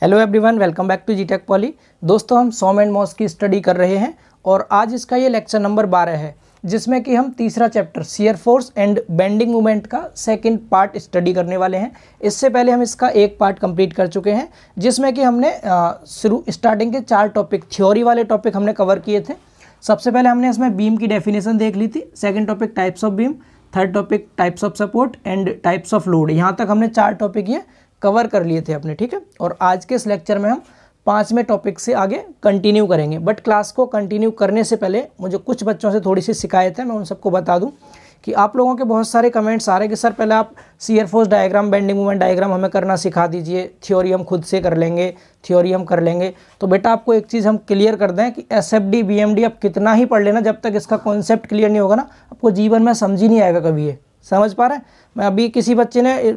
Hello everyone, welcome back to G Tech Poly. दोस्तों, हम SOM and MOS की study कर रहे हैं और आज इसका ये लेक्चर नंबर 12 है, जिसमें कि हम तीसरा chapter shear force and bending moment का सेकंड पार्ट स्टडी करने वाले हैं। इससे पहले हम इसका एक पार्ट कंप्लीट कर चुके हैं, जिसमें कि हमने स्टार्टिंग के 4 टॉपिक थ्योरी वाले टॉपिक हमने कवर किए थे। सबसे पहले हमने इसमें बीम की डेफिनेशन देख ली थी, second topic types of beam, third topic types of support and types of load. यहाँ तक हमने 4 टॉपिक ये कवर कर लिए थे अपने, ठीक है। और आज के इस लेक्चर में हम 5वें टॉपिक से आगे कंटिन्यू करेंगे। बट क्लास को कंटिन्यू करने से पहले मुझे कुछ बच्चों से थोड़ी सी शिकायत है, मैं उन सबको बता दूं कि आप लोगों के बहुत सारे कमेंट्स आ रहे हैं कि सर पहले आप shear force diagram, bending moment diagram हमें करना सिखा दीजिए, थ्योरी हम खुद से कर लेंगे, थ्योरी हम कर लेंगे। तो बेटा आपको एक चीज़ हम क्लियर कर दें कि एसएफडी बीएमडी आप कितना ही पढ़ लेना, जब तक इसका कॉन्सेप्ट क्लियर नहीं होगा ना, आपको जीवन में समझ ही नहीं आएगा कभी। ये समझ पा रहे हैं? मैं अभी किसी बच्चे ने,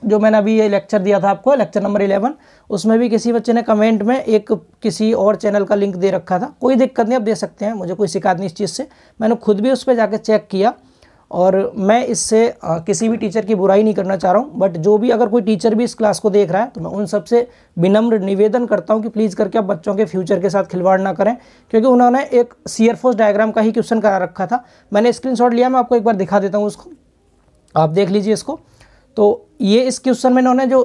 जो मैंने अभी ये लेक्चर दिया था आपको, लेक्चर नंबर 11, उसमें भी किसी बच्चे ने कमेंट में एक किसी और चैनल का लिंक दे रखा था। कोई दिक्कत नहीं, आप दे सकते हैं, मुझे कोई शिकायत नहीं इस चीज़ से। मैंने खुद भी उस पर जाकर चेक किया और मैं इससे किसी भी टीचर की बुराई नहीं करना चाह रहा हूँ। बट जो भी, अगर कोई टीचर भी इस क्लास को देख रहा है तो मैं उन सबसे विनम्र निवेदन करता हूँ कि प्लीज़ करके आप बच्चों के फ्यूचर के साथ खिलवाड़ ना करें, क्योंकि उन्होंने एक शियर फोर्स डायग्राम का ही क्वेश्चन करा रखा था। मैंने स्क्रीनशॉट लिया, मैं आपको एक बार दिखा देता हूँ उसको, आप देख लीजिए इसको। तो ये इस क्वेश्चन में इन्होंने जो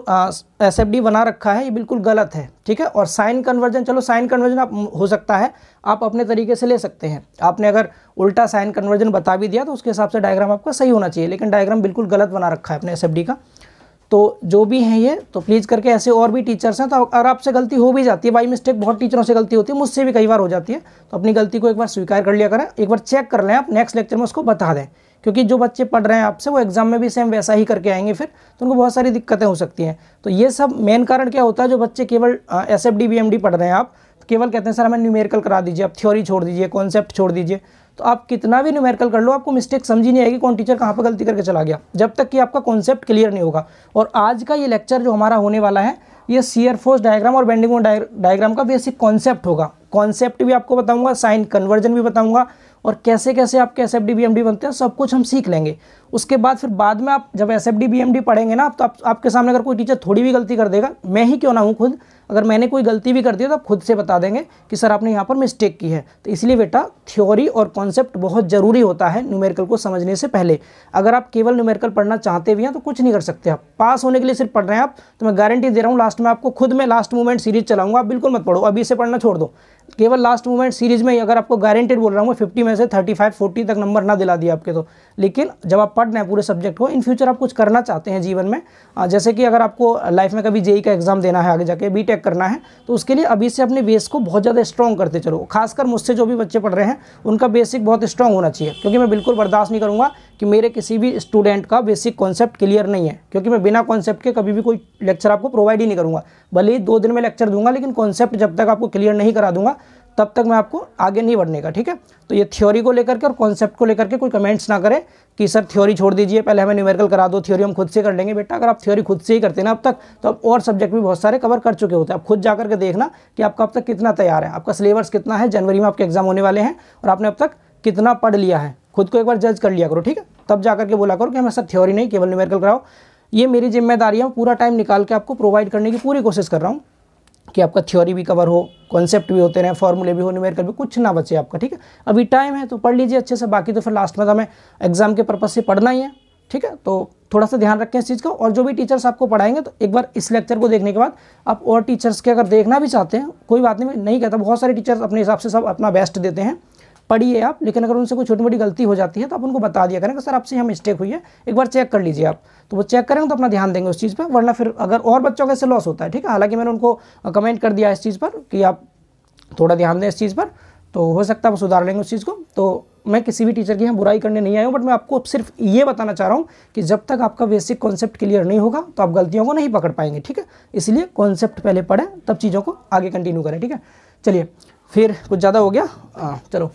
एसएफडी बना रखा है ये बिल्कुल गलत है, ठीक है। और साइन कन्वर्जन, चलो साइन कन्वर्जन आप हो सकता है आप अपने तरीके से ले सकते हैं। आपने अगर उल्टा साइन कन्वर्जन बता भी दिया तो उसके हिसाब से डायग्राम आपका सही होना चाहिए, लेकिन डायग्राम बिल्कुल गलत बना रखा है अपने एसएफडी का। तो जो भी हैं ये, तो प्लीज़ करके, ऐसे और भी टीचर्स हैं, तो अगर आपसे गलती हो भी जाती है, बाई मिस्टेक बहुत टीचरों से गलती होती है, मुझसे भी कई बार हो जाती है, तो अपनी गलती को एक बार स्वीकार कर लिया करें, एक बार चेक कर लें, आप नेक्स्ट लेक्चर में उसको बता दें। क्योंकि जो बच्चे पढ़ रहे हैं आपसे, वो एग्जाम में भी सेम वैसा ही करके आएंगे फिर, तो उनको बहुत सारी दिक्कतें हो सकती हैं। तो ये सब मेन कारण क्या होता है, जो बच्चे केवल एसएफडी बीएमडी पढ़ रहे हैं, आप केवल कहते हैं सर हमें न्यूमेरिकल करा दीजिए, आप थ्योरी छोड़ दीजिए, कॉन्सेप्ट छोड़ दीजिए। तो आप कितना भी न्यूमेरिकल कर लो, आपको मिस्टेक समझ ही नहीं आएगी कौन टीचर कहाँ पर गलती करके चला गया, जब तक कि आपका कॉन्सेप्ट क्लियर नहीं होगा। और आज का ये लेक्चर जो हमारा होने वाला है, ये शियर फोर्स डायग्राम और बेंडिंग मोमेंट डायग्राम का बेसिक कॉन्सेप्ट होगा। कॉन्सेप्ट भी आपको बताऊंगा, साइन कन्वर्जन भी बताऊंगा, और कैसे कैसे आपके एसएफडी बीएमडी बनते हैं सब कुछ हम सीख लेंगे। उसके बाद फिर बाद में आप जब एसएफडी बीएमडी पढ़ेंगे ना, तो आपके सामने अगर कोई टीचर थोड़ी भी गलती कर देगा, मैं ही क्यों ना हूँ खुद, अगर मैंने कोई गलती भी कर दी तो आप खुद से बता देंगे कि सर आपने यहाँ पर मिस्टेक की है। तो इसलिए बेटा थ्योरी और कॉन्सेप्ट बहुत ज़रूरी होता है न्यूमेरिकल को समझने से पहले। अगर आप केवल न्यूमेरिकल पढ़ना चाहते भी हैं तो कुछ नहीं कर सकते, आप पास होने के लिए सिर्फ पढ़ रहे हैं आप, तो मैं गारंटी दे रहा हूँ लास्ट में आपको खुद में लास्ट मूवमेंट सीरीज चलाऊंगा, आप बिल्कुल मत पढ़ो, अभी से पढ़ना छोड़ दो। केवल लास्ट मूवमेंट सीरीज में अगर आपको गारंटेड बोल रहा हूँ 50 में से 35-40 तक नंबर ना दिला दिया आपके, तो लेकिन जब आप पढ़ रहे हैं पूरे सब्जेक्ट को, इन फ्यूचर आप कुछ करना चाहते हैं जीवन में, जैसे कि अगर आपको लाइफ में कभी जेई का एग्जाम देना है, आगे जाके बीटेक करना है, तो उसके लिए अभी से अपने बेस को बहुत ज़्यादा स्ट्रॉन्ग करते चलो। खासकर मुझसे जो भी बच्चे पढ़ रहे हैं उनका बेसिक बहुत स्ट्रॉन्ग होना चाहिए, क्योंकि मैं बिल्कुल बर्दाश्त नहीं करूँगा कि मेरे किसी भी स्टूडेंट का बेसिक कॉन्सेप्ट क्लियर नहीं है, क्योंकि मैं बिना कॉन्सेप्ट के कभी भी कोई लेक्चर आपको प्रोवाइड ही नहीं करूँगा। भले ही 2 दिन में लेक्चर दूंगा, लेकिन कॉन्सेप्ट जब तक आपको क्लियर नहीं करा दूंगा तब तक मैं आपको आगे नहीं बढ़ने का, ठीक है। तो ये थ्योरी को लेकर के और कॉन्सेप्ट को लेकर के कोई कमेंट्स ना करें कि सर थ्योरी छोड़ दीजिए, पहले हमें न्यूमेरिकल करा दो, थ्योरी हम खुद से कर लेंगे। बेटा अगर आप थ्योरी खुद से ही करते ना अब तक, तो आप और सब्जेक्ट भी बहुत सारे कवर कर चुके होते हैं। आप खुद जाकर के देखना कि आपका अब तक कितना तैयार है, आपका सिलेबस कितना है, जनवरी में आपके एग्जाम होने वाले हैं, और आपने अब तक कितना पढ़ लिया है, खुद को एक बार जज कर लिया करो, ठीक है। तब जाकर के बोला करो कि हमें सर थ्योरी नहीं, केवल न्यूमेरिकल कराओ। ये मेरी जिम्मेदारी है, पूरा टाइम निकाल के आपको प्रोवाइड करने की पूरी कोशिश कर रहा हूँ कि आपका थ्योरी भी कवर हो, कॉन्सेप्ट भी होते रहे, फॉर्मूले भी हो, न्यूमेरिकल भी, कुछ ना बचे आपका, ठीक है। अभी टाइम है तो पढ़ लीजिए अच्छे से, बाकी तो फिर लास्ट में तो हमें एग्जाम के पर्पज़ से पढ़ना ही है, ठीक है। तो थोड़ा सा ध्यान रखें इस चीज़ का। और जो भी टीचर्स आपको पढ़ाएंगे, तो एक बार इस लेक्चर को देखने के बाद आप और टीचर्स के अगर देखना भी चाहते हैं, कोई बात नहीं, मैं नहीं कहता, बहुत सारे टीचर्स अपने हिसाब से सब अपना बेस्ट देते हैं, पढ़िए आप। लेकिन अगर उनसे कोई छोटी मोटी गलती हो जाती है तो आप उनको बता दिया करें कि सर आपसे यहाँ मिस्टेक हुई है, एक बार चेक कर लीजिए आप। तो वो चेक करेंगे तो अपना ध्यान देंगे उस चीज़ पर, वरना फिर अगर और बच्चों का इससे लॉस होता है, ठीक है। हालांकि मैंने उनको कमेंट कर दिया इस चीज़ पर कि आप थोड़ा ध्यान दें इस चीज़ पर, तो हो सकता है वो सुधार लेंगे उस चीज़ को। तो मैं किसी भी टीचर की यहाँ बुराई करने नहीं आया हूँ, बट मैं आपको सिर्फ ये बताना चाह रहा हूँ कि जब तक आपका बेसिक कॉन्सेप्ट क्लियर नहीं होगा तो आप गलतियों को नहीं पकड़ पाएंगे, ठीक है। इसलिए कॉन्सेप्ट पहले पढ़ें, तब चीज़ों को आगे कंटिन्यू करें, ठीक है। चलिए, फिर कुछ ज़्यादा हो गया, चलो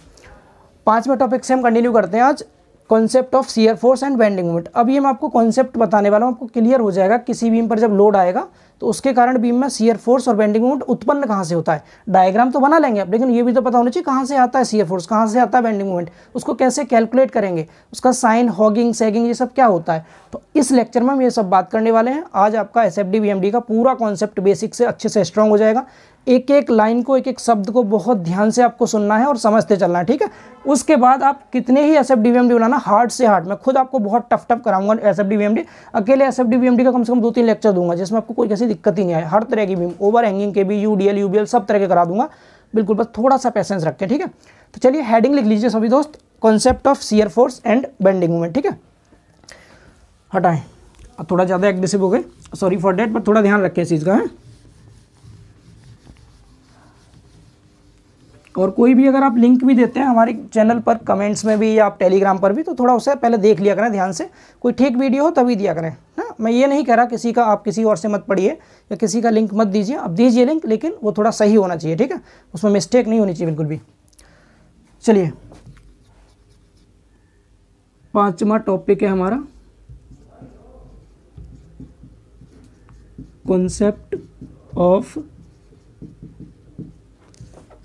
5वें टॉपिक से हम कंटिन्यू करते हैं आज, concept of shear force and bending moment. अब ये मैं आपको कॉन्सेप्ट बताने वाला हूँ, आपको क्लियर हो जाएगा किसी बीम पर जब लोड आएगा तो उसके कारण बीम में शियर फोर्स और बेंडिंग मोमेंट उत्पन्न कहाँ से होता है। डायग्राम तो बना लेंगे आप, लेकिन ये भी तो पता होना चाहिए कहाँ से आता है शियर फोर्स, कहाँ से आता है बेंडिंग मोमेंट, उसको कैसे कैलकुलेट करेंगे, उसका साइन, हॉगिंग, सैगिंग, ये सब क्या होता है। तो इस लेक्चर में हम ये सब बात करने वाले हैं। आज आपका एसएफडी वीएमडी का पूरा कॉन्सेप्ट बेसिक से अच्छे से स्ट्रांग हो जाएगा। एक एक लाइन को, एक एक शब्द को बहुत ध्यान से आपको सुनना है और समझते चलना है, ठीक है। उसके बाद आप कितने ही एसएफडी वीएमडी बनाना, हार्ड से हार्ड, मैं खुद आपको बहुत टफ कराऊंगा एसएफडी वीएमडी। अकेले एसएफडी वीएमडी का कम से कम 2-3 लेक्चर दूंगा जिसमें आपको कोई कैसी दिक्कत ही नहीं आए। हर तरह की बीम, ओवर हैंगिंग के भी, यूडीएल, यूबीएल सब तरह के करा दूंगा, बिल्कुल, बस थोड़ा सा पेशेंस रखें, ठीक है। तो चलिए हेडिंग लिख लीजिए सभी दोस्त, concept of shear force and bending moment, ठीक है। हटाएं, थोड़ा ज़्यादा एग्रेसिव हो गए, सॉरी फॉर डेट, पर थोड़ा ध्यान रखें इस चीज़ का है। और कोई भी अगर आप लिंक भी देते हैं हमारे चैनल पर कमेंट्स में भी या आप टेलीग्राम पर भी, तो थोड़ा उसे पहले देख लिया करें ध्यान से, कोई ठीक वीडियो हो तभी दिया करें ना। मैं ये नहीं कह रहा किसी का आप किसी और से मत पढ़िए या किसी का लिंक मत दीजिए, आप दीजिए लिंक, लेकिन वो थोड़ा सही होना चाहिए, ठीक है, उसमें मिस्टेक नहीं होनी चाहिए बिल्कुल भी। चलिए, 5वां टॉपिक है हमारा concept of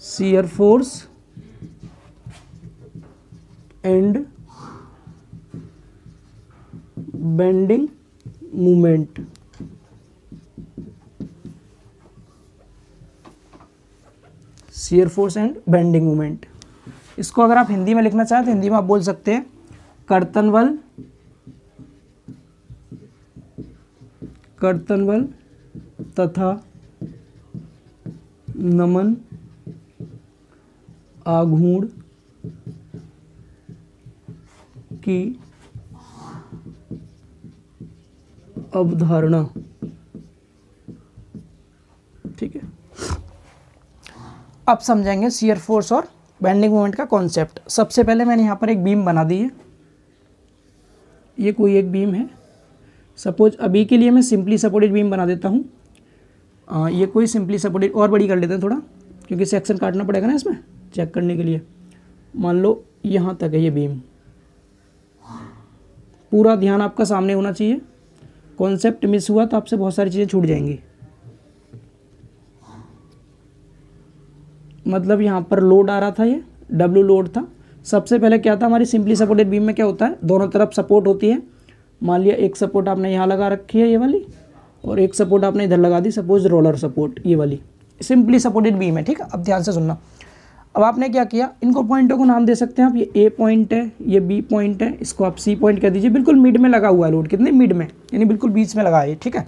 shear force and bending movement. Shear force and bending movement, इसको अगर आप हिंदी में लिखना चाहें तो हिंदी में आप बोल सकते हैं कर्तन बल तथा नमन आघूर्ण की अवधारणा, ठीक है। अब समझेंगे शियर फोर्स और बेंडिंग मोमेंट का कॉन्सेप्ट। सबसे पहले मैंने यहाँ पर एक बीम बना दी है, ये कोई एक बीम है, सपोज अभी के लिए मैं सिंपली सपोर्टेड बीम बना देता हूँ। ये कोई सिंपली सपोर्टेड, और बड़ी कर लेते हैं थोड़ा, क्योंकि सेक्शन काटना पड़ेगा ना इसमें चेक करने के लिए। मान लो यहाँ तक है ये बीम, पूरा ध्यान आपका सामने होना चाहिए। कॉन्सेप्ट मिस हुआ तो आपसे बहुत सारी चीज़ें छूट जाएंगी। मतलब यहाँ पर लोड आ रहा था, ये डब्ल्यू लोड था। सबसे पहले क्या था, हमारी सिंपली सपोर्टेड बीम में क्या होता है, दोनों तरफ सपोर्ट होती है। मान लिया एक सपोर्ट आपने यहाँ लगा रखी है ये वाली, और एक सपोर्ट आपने इधर लगा दी, सपोज रोलर सपोर्ट, ये वाली सिंपली सपोर्टेड बीम है, ठीक है। अब ध्यान से सुनना। अब आपने क्या किया, इनको पॉइंटों को नाम दे सकते हैं आप, ये ए पॉइंट है, ये बी पॉइंट है, इसको आप सी पॉइंट कह दीजिए। बिल्कुल मिड में लगा हुआ है लोड, कितने मिड में, यानी बिल्कुल बीच में लगा है, ठीक है।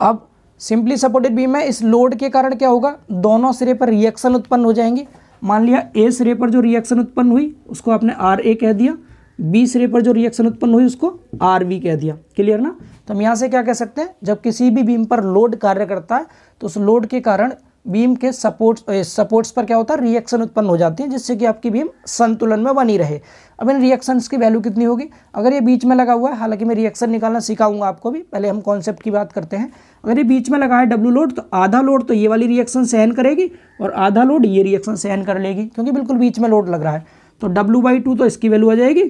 अब सिंपली सपोर्टेड बीम है, इस लोड के कारण क्या होगा, दोनों सिरे पर रिएक्शन उत्पन्न हो जाएंगी। मान लिया ए सिरे पर जो रिएक्शन उत्पन्न हुई उसको आपने आर ए कह दिया, बी सिरे पर जो रिएक्शन उत्पन्न हुई उसको आर बी कह दिया। क्लियर ना। तो हम यहाँ से क्या कह सकते हैं, जब किसी भी बीम पर लोड कार्य करता है तो उस लोड के कारण बीम के सपोर्ट्स पर क्या होता है, रिएक्शन उत्पन्न हो जाती है, जिससे कि आपकी बीम संतुलन में बनी रहे। अब इन रिएक्शंस की वैल्यू कितनी होगी, अगर ये बीच में लगा हुआ है, हालांकि मैं रिएक्शन निकालना सिखाऊंगा आपको भी, पहले हम कॉन्सेप्ट की बात करते हैं। अगर ये बीच में लगा है डब्ल्यू लोड, तो आधा लोड तो ये वाली रिएक्शन सहन करेगी और आधा लोड ये रिएक्शन सहन कर लेगी, क्योंकि बिल्कुल बीच में लोड लग रहा है। तो W/2 तो इसकी वैल्यू आ जाएगी,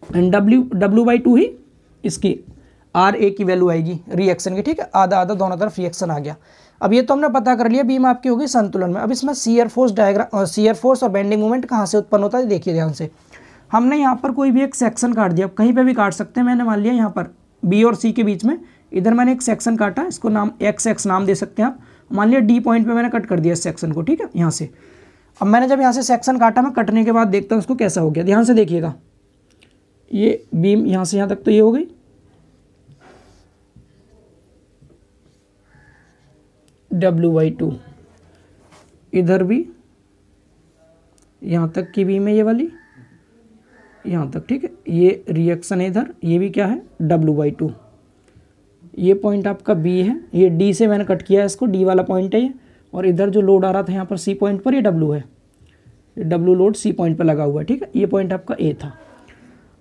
एंड W/2 ही इसकी RA की वैल्यू आएगी रिएक्शन की, ठीक है। आधा आधा दोनों तरफ रिएक्शन आ गया। अब ये तो हमने पता कर लिया, बीम आपकी होगी संतुलन में। अब इसमें शियर फोर्स और बेंडिंग मोमेंट कहाँ से उत्पन्न होता है, देखिए ध्यान से। हमने यहाँ पर कोई भी एक सेक्शन काट दिया, कहीं पे भी काट सकते हैं। मैंने मान लिया यहाँ पर बी और सी के बीच में, इधर मैंने एक सेक्शन काटा, इसको नाम XX नाम दे सकते हैं आप। मान लिया D पॉइंट पे मैंने कट कर दिया इस सेक्शन को, ठीक है, यहाँ से। अब मैंने जब यहाँ से सेक्शन काटा, मैं कटने के बाद देखता हूँ उसको कैसा हो गया। ध्यान से देखिएगा, ये बीम यहाँ से यहाँ तक तो ये हो गई, W/2, इधर भी यहाँ तक की बीम है ये वाली, यहाँ तक, ठीक है। ये रिएक्शन है इधर, ये भी क्या है, W/2। ये पॉइंट आपका B है, ये D से मैंने कट किया है इसको, D वाला पॉइंट है ये। और इधर जो लोड आ रहा था यहाँ पर C पॉइंट पर, ये W है, ये W लोड C पॉइंट पर लगा हुआ है, ठीक है। ये पॉइंट आपका A था।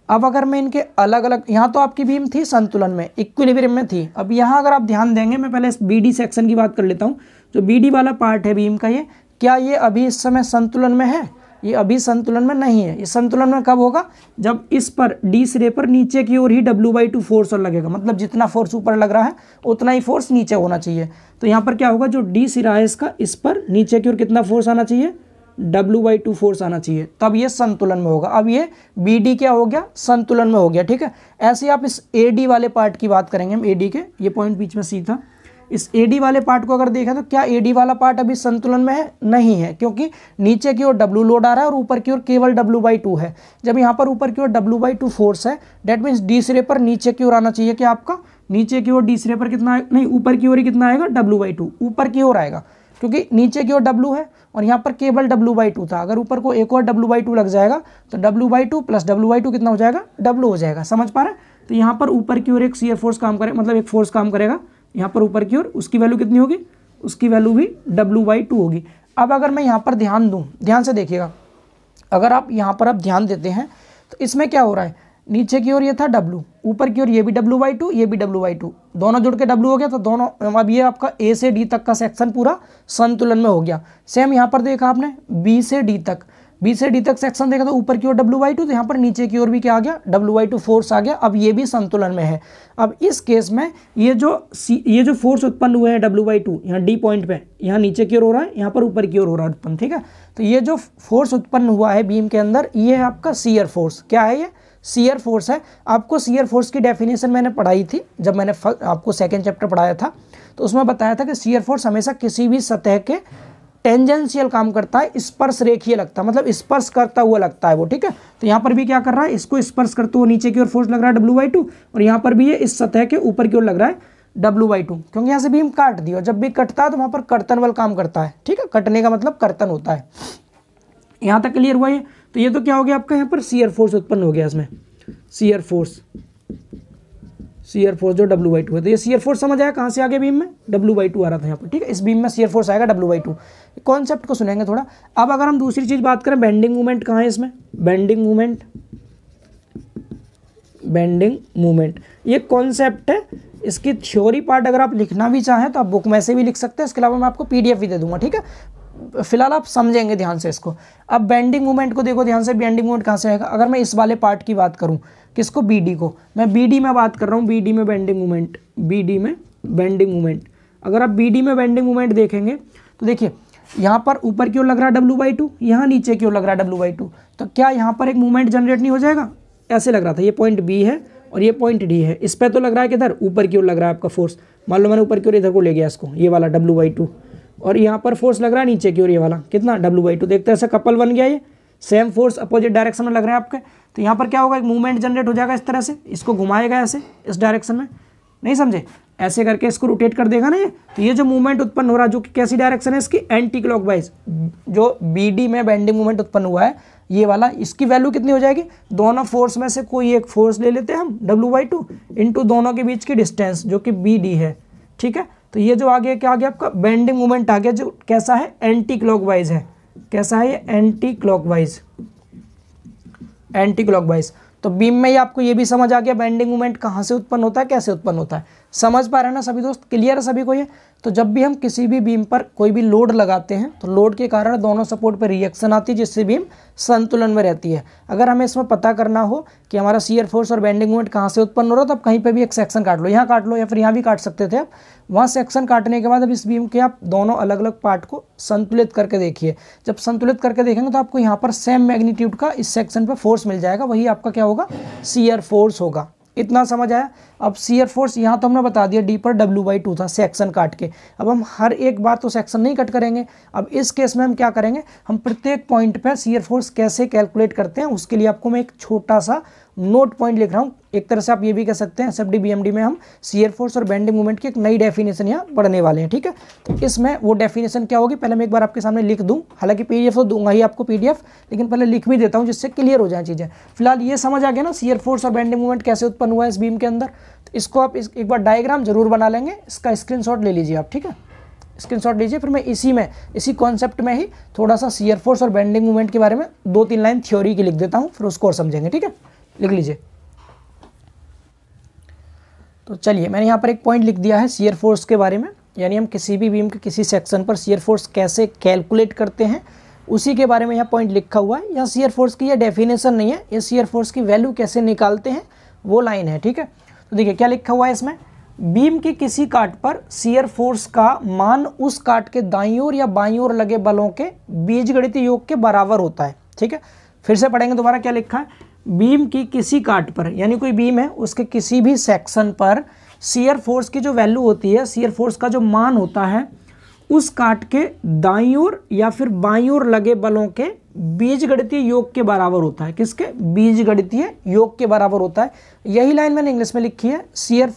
अब अगर मैं इनके अलग अलग, यहाँ तो आपकी बीम थी संतुलन में, इक्विलिब्रियम में थी। अब यहाँ अगर आप ध्यान देंगे, मैं पहले इस BD सेक्शन की बात कर लेता हूँ। जो BD वाला पार्ट है बीम का, ये क्या ये अभी इस समय संतुलन में है, ये अभी संतुलन में नहीं है। ये संतुलन में कब होगा, जब इस पर डी सिरे पर नीचे की ओर ही W/2 फोर्स और लगेगा, मतलब जितना फोर्स ऊपर लग रहा है उतना ही फोर्स नीचे होना चाहिए। तो यहाँ पर क्या होगा, जो डी सिरा है इसका, इस पर नीचे की ओर कितना फोर्स आना चाहिए, W/2 फोर्स आना चाहिए, तब ये संतुलन में होगा। अब ये BD क्या हो गया, संतुलन में हो गया। ठीक है, ऐसे आप इस AD वाले पार्ट की बात करेंगे हम, AD के, ये पॉइंट बीच में सी था। इस AD वाले पार्ट को अगर देखा तो क्या AD वाला पार्ट अभी संतुलन में है, नहीं है, क्योंकि नीचे की ओर W लोड आ रहा है और ऊपर की ओर केवल W/2 है। जब यहाँ पर ऊपर की ओर W/2 फोर्स है, डेट मीन्स डी सिरे पर नीचे की ओर आना चाहिए, क्या आपका नीचे की ओर डी सिरे पर कितना, नहीं ऊपर की ओर ही कितना आएगा, W/2 ऊपर की ओर आएगा, क्योंकि नीचे की ओर W है और यहाँ पर केवल W/2 था। अगर ऊपर को एक और W/2 लग जाएगा तो W/2 प्लस W/2 कितना हो जाएगा, W हो जाएगा। समझ पा रहे हैं? तो यहाँ पर ऊपर की ओर एक शियर फोर्स काम करे, मतलब एक फोर्स काम करेगा यहाँ पर ऊपर की ओर, उसकी वैल्यू कितनी होगी, उसकी वैल्यू भी W/2 होगी। अब अगर मैं यहाँ पर ध्यान दूँ, ध्यान से देखिएगा, अगर आप यहाँ पर ध्यान देते हैं तो इसमें क्या हो रहा है, नीचे की ओर ये था W, ऊपर की ओर ये भी W/2, ये भी W/2, दोनों जुड़ के W हो गया, तो दोनों, अब ये आपका A से D तक का सेक्शन पूरा संतुलन में हो गया। सेम यहाँ पर देखा आपने B से D तक सेक्शन देखा तो ऊपर की ओर W/2, तो यहाँ पर नीचे की ओर भी क्या आ गया, W/2 फोर्स आ गया। अब ये भी संतुलन में है। अब इस केस में ये जो फोर्स उत्पन्न हुए हैं W/2, यहाँ D पॉइंट पे, यहाँ नीचे की ओर हो रहा है, यहाँ पर ऊपर की ओर हो रहा है उत्पन्न। ठीक है, तो ये जो फोर्स उत्पन्न हुआ है बीम के अंदर, ये है आपका शियर फोर्स। क्या है ये, शियर फोर्स है। आपको शियर फोर्स की डेफिनेशन मैंने पढ़ाई थी जब मैंने आपको सेकंड चैप्टर पढ़ाया था, तो उसमें बताया था कि शियर फोर्स हमेशा किसी भी सतह के टेंजेंशियल काम करता है, स्पर्श रेखीय लगता है, मतलब स्पर्श करता हुआ लगता है वो। ठीक है, तो यहाँ पर भी क्या कर रहा है, इसको स्पर्श करते हुए नीचे की ओर फोर्स लग रहा है W/2, और यहाँ पर भी ये इस सतह के ऊपर की ओर लग रहा है W/2, क्योंकि यहाँ से बीम काट दिया, जब भी कटता है तो वहाँ पर कर्तन बल काम करता है। ठीक है, कटने का मतलब कर्तन होता है। यहाँ तक क्लियर हुआ ये? तो ये तो क्या हो गया आपका, यहाँ पर शियर फोर्स उत्पन्न हो गया, इसमें शियर फोर्स जो W/2 है। तो ये शियर फोर्स समझ आया, कहाँ से आ गया बीम में, W/2 आ रहा था यहाँ पर। ठीक है, इस बीम में शियर फोर्स आएगा W/2। कॉन्सेप्ट को सुनेंगे थोड़ा। अब अगर हम दूसरी चीज बात करें, बेंडिंग मूवमेंट कहाँ है इसमें, बेंडिंग मूवमेंट ये कॉन्सेप्ट है। इसकी थ्योरी पार्ट अगर आप लिखना भी चाहें तो आप बुक में से भी लिख सकते हैं, इसके अलावा मैं आपको PDF भी दे दूंगा। ठीक है, फिलहाल आप समझेंगे ध्यान से इसको। अब बेंडिंग मूवमेंट को देखो ध्यान से, बेंडिंग मूवमेंट कहाँ से आएगा। अगर मैं इस वाले पार्ट की बात करूँ, किसको, BD को, मैं BD में बात कर रहा हूँ, BD में बेंडिंग मूवमेंट। अगर आप BD में बेंडिंग मूवमेंट देखेंगे तो देखिए, यहाँ पर ऊपर की ओर लग रहा है W/2, यहाँ नीचे की ओर लग रहा है W/2, तो क्या यहाँ पर एक मूवमेंट जनरेट नहीं हो जाएगा? ऐसे लग रहा था, ये पॉइंट B है और ये पॉइंट D है, इस पर तो लग रहा है किधर, ऊपर की ओर लग रहा है आपका फोर्स। मान लो मैंने ऊपर की ओर इधर को ले गया इसको, ये वाला W/2, और यहाँ पर फोर्स लग रहा है नीचे की ओर, ये वाला कितना, W/2। देखते हैं ऐसा कपल बन गया, ये सेम फोर्स अपोजिट डायरेक्शन में लग रहे हैं आपके। तो यहाँ पर क्या होगा, एक मूवमेंट जनरेट हो जाएगा इस तरह से, इसको घुमाएगा ऐसे इस डायरेक्शन में, नहीं समझे, ऐसे करके इसको रोटेट कर देगा ना ये। तो ये जो मूवमेंट उत्पन्न हो रहा है, जो कि कैसी डायरेक्शन है इसकी, एंटी क्लॉकवाइज, जो BD में बेंडिंग मूवमेंट उत्पन्न हुआ है ये वाला, इसकी वैल्यू कितनी हो जाएगी, दोनों फोर्स में से कोई एक फोर्स ले लेते हैं हम W/2 इंटू दोनों के बीच की डिस्टेंस जो कि BD है। ठीक है, तो ये जो आगे क्या आ गया आपका, बेंडिंग मूवमेंट आ गया, जो कैसा है, एंटी क्लॉकवाइज है। कैसा है ये, एंटी क्लॉकवाइज। तो बीम में ही आपको ये भी समझ आ गया बेंडिंग मूवमेंट कहाँ से उत्पन्न होता है, कैसे उत्पन्न होता है। समझ पा रहे हैं ना सभी दोस्त, क्लियर है सभी को ये? तो जब भी हम किसी भी बीम पर कोई भी लोड लगाते हैं तो लोड के कारण दोनों सपोर्ट पर रिएक्शन आती है, जिससे बीम संतुलन में रहती है। अगर हमें इसमें पता करना हो कि हमारा शियर फोर्स और बेंडिंग मूवमेंट कहाँ से उत्पन्न हो रहा है, तो आप कहीं पर भी एक सेक्शन काट लो, यहाँ काट लो या फिर यहाँ भी काट सकते थे आप। वहाँ सेक्शन काटने के बाद अब इस बीम के आप दोनों अलग अलग पार्ट को संतुलित करके देखिए। जब संतुलित करके देखेंगे तो आपको यहाँ पर सेम मैग्नीट्यूड का इस सेक्शन पर फोर्स मिल जाएगा, वही आपका क्या होगा, शियर फोर्स होगा। इतना समझ आया? अब शियर फोर्स यहाँ तो हमने बता दिया, D पर W/2 था सेक्शन काट के। अब हम हर एक बार तो सेक्शन नहीं कट करेंगे। अब इस केस में हम क्या करेंगे, हम प्रत्येक पॉइंट पे शियर फोर्स कैसे कैलकुलेट करते हैं उसके लिए आपको मैं एक छोटा सा नोट पॉइंट लिख रहा हूँ। एक तरह से आप ये भी कह सकते हैं SFD BMD में हम शियर फोर्स और बेंडिंग मूवमेंट की एक नई डेफिनेशन यहाँ पढ़ने वाले हैं। ठीक है, तो इसमें वो डेफिनेशन क्या होगी, पहले मैं एक बार आपके सामने लिख दूँ, हालांकि PDF तो दूंगा ही आपको PDF, लेकिन पहले लिख भी देता हूँ जिससे क्लियर हो जाए चीज़ें। फिलहाल ये समझ आ गया ना शियर फोर्स और बेंडिंग मूवमेंट कैसे उत्पन्न हुआ है इस बीम के अंदर। तो इसको आप एक बार डायग्राम जरूर बना लेंगे, इसका स्क्रीनशॉट ले लीजिए आप। ठीक है, स्क्रीनशॉट लीजिए, फिर मैं इसी कॉन्सेप्ट में ही थोड़ा सा शियर फोर्स और बेंडिंग मूवमेंट के बारे में 2-3 लाइन थ्योरी की लिख देता हूँ, फिर उसको और समझेंगे। ठीक है, लिख लीजिए। तो चलिए, मैंने यहाँ पर एक पॉइंट लिख दिया है शियर फोर्स के बारे में, यानी हम किसी भी बीम के किसी सेक्शन पर शियर फोर्स कैसे कैलकुलेट करते हैं उसी के बारे में यहाँ पॉइंट लिखा हुआ है। यहाँ शियर फोर्स की ये डेफिनेशन नहीं है, ये शियर फोर्स की वैल्यू कैसे निकालते हैं वो लाइन है, ठीक है। तो देखिए क्या लिखा हुआ है इसमें, बीम की किसी काट पर शियर फोर्स का मान उस काट के दाईं ओर या बाईं ओर लगे बलों के बीजगणितीय योग के बराबर होता है, ठीक है। फिर से पढ़ेंगे दोबारा, क्या लिखा है, बीम की किसी काट पर, यानी कोई बीम है उसके किसी भी सेक्शन पर शियर फोर्स की जो वैल्यू होती है, शियर फोर्स का जो मान होता है, उस काट के दाईं ओर या फिर बाईं ओर लगे बलों के बीजगणितीय योग के बराबर होता है। किसके? बीजगणितीय योग के बराबर होता है। यही लाइन मैंने इंग्लिश में लिखी है, shear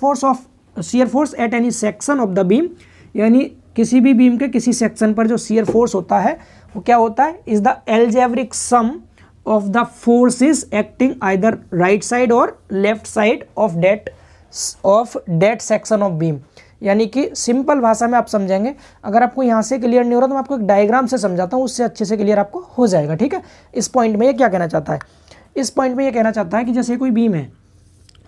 force at any section of the beam, यानी किसी भी बीम के किसी सेक्शन पर जो शियर फोर्स होता है वो क्या होता है, is the algebraic sum of the forces acting either right side और left side of that section of beam. यानी कि सिंपल भाषा में आप समझेंगे, अगर आपको यहाँ से क्लियर नहीं हो रहा तो मैं आपको एक डायग्राम से समझाता हूँ, उससे अच्छे से क्लियर आपको हो जाएगा, ठीक है। इस पॉइंट में ये क्या कहना चाहता है, इस पॉइंट में ये कहना चाहता है कि जैसे कोई बीम है,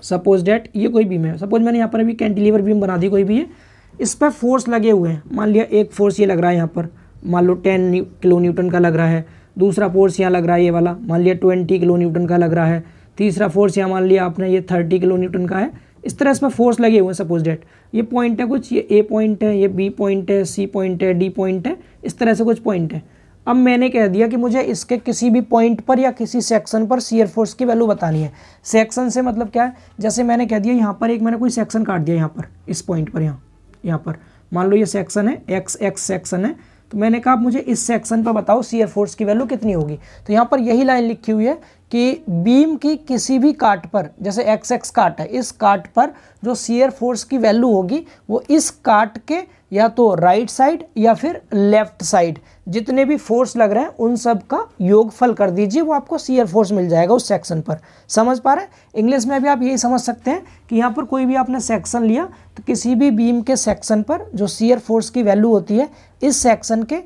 सपोज डेट ये कोई बीम है, सपोज मैंने यहाँ पर अभी कैंटिलीवर बीम बना दी, कोई भी है, इस पर फोर्स लगे हुए हैं। मान लिया एक फोर्स ये लग रहा है यहाँ पर, मान लो 10 किलो न्यूटन का लग रहा है, दूसरा फोर्स यहाँ लग रहा है ये वाला, मान लिया 20 किलो न्यूटन का लग रहा है, तीसरा फोर्स यहाँ मान लिया आपने ये 30 किलो न्यूटन का है। इस तरह इसमें फोर्स लगे हुए हैं। सपोज डेट ये पॉइंट है कुछ, ये ए पॉइंट है, ये बी पॉइंट है, सी पॉइंट है, डी पॉइंट है, इस तरह से कुछ पॉइंट है। अब मैंने कह दिया कि मुझे इसके किसी भी पॉइंट पर या किसी सेक्शन पर शियर फोर्स की वैल्यू बतानी है। सेक्शन से मतलब क्या है, जैसे मैंने कह दिया यहाँ पर एक मैंने कोई सेक्शन काट दिया, यहाँ पर इस पॉइंट पर, यहाँ पर मान लो ये सेक्शन है, एक्स सेक्शन है, तो मैंने कहा आप मुझे इस सेक्शन पर बताओ शियर फोर्स की वैल्यू कितनी होगी। तो यहाँ पर यही लाइन लिखी हुई है कि बीम की किसी भी काट पर, जैसे एक्स काट है, इस काट पर जो शियर फोर्स की वैल्यू होगी वो इस काट के या तो राइट साइड या फिर लेफ्ट साइड जितने भी फोर्स लग रहे हैं उन सब का योगफल कर दीजिए, वो आपको शियर फोर्स मिल जाएगा उस सेक्शन पर। समझ पा रहे हैं? इंग्लिश में भी आप यही समझ सकते हैं कि यहाँ पर कोई भी आपने सेक्शन लिया तो किसी भी बीम के सेक्शन पर जो शियर फोर्स की वैल्यू होती है, इस सेक्शन के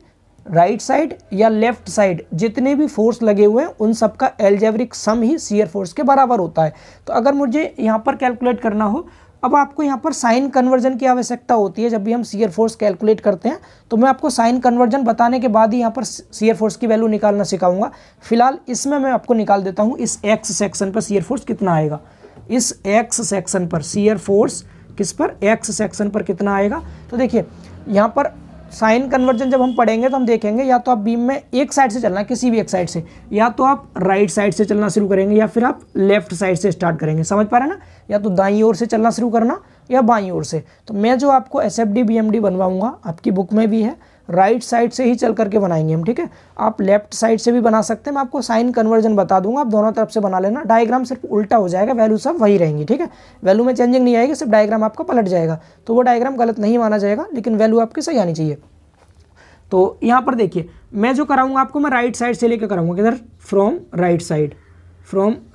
राइट साइड या लेफ्ट साइड जितने भी फोर्स लगे हुए हैं उन सब का एल्जेब्रिक सम ही शियर फोर्स के बराबर होता है। तो अगर मुझे यहाँ पर कैलकुलेट करना हो, अब आपको यहाँ पर साइन कन्वर्जन की आवश्यकता होती है। जब भी हम शियर फोर्स कैलकुलेट करते हैं तो मैं आपको साइन कन्वर्जन बताने के बाद ही यहाँ पर शियर फोर्स की वैल्यू निकालना सिखाऊंगा। फिलहाल इसमें मैं आपको निकाल देता हूँ इस एक्स सेक्शन पर शियर फोर्स कितना आएगा। इस एक्स सेक्शन पर शियर फोर्स किस पर, एक्स सेक्शन पर कितना आएगा। तो देखिए यहाँ पर साइन कन्वर्जन जब हम पढ़ेंगे तो हम देखेंगे या तो आप बीम में एक साइड से चलना है, किसी भी एक साइड से, या तो आप राइट साइड से चलना शुरू करेंगे या फिर आप लेफ्ट साइड से स्टार्ट करेंगे। समझ पा रहे हैं ना? या तो दाईं ओर से चलना शुरू करना या बाईं ओर से। तो मैं जो आपको एसएफडी बीएमडी बनवाऊंगा, आपकी बुक में भी है, राइट साइड से ही चल करके बनाएंगे हम, ठीक है। आप लेफ्ट साइड से भी बना सकते हैं, मैं आपको साइन कन्वर्जन बता दूंगा, आप दोनों तरफ से बना लेना। डायग्राम सिर्फ उल्टा हो जाएगा, वैल्यू सब वही रहेंगी, ठीक है। वैल्यू में चेंजिंग नहीं आएगी, सिर्फ डायग्राम आपका पलट जाएगा। तो वो डायग्राम गलत नहीं माना जाएगा, लेकिन वैल्यू आपकी सही आनी चाहिए। तो यहाँ पर देखिए मैं जो कराऊंगा आपको, मैं राइट साइड से लेकर कराऊंगा, किधर, from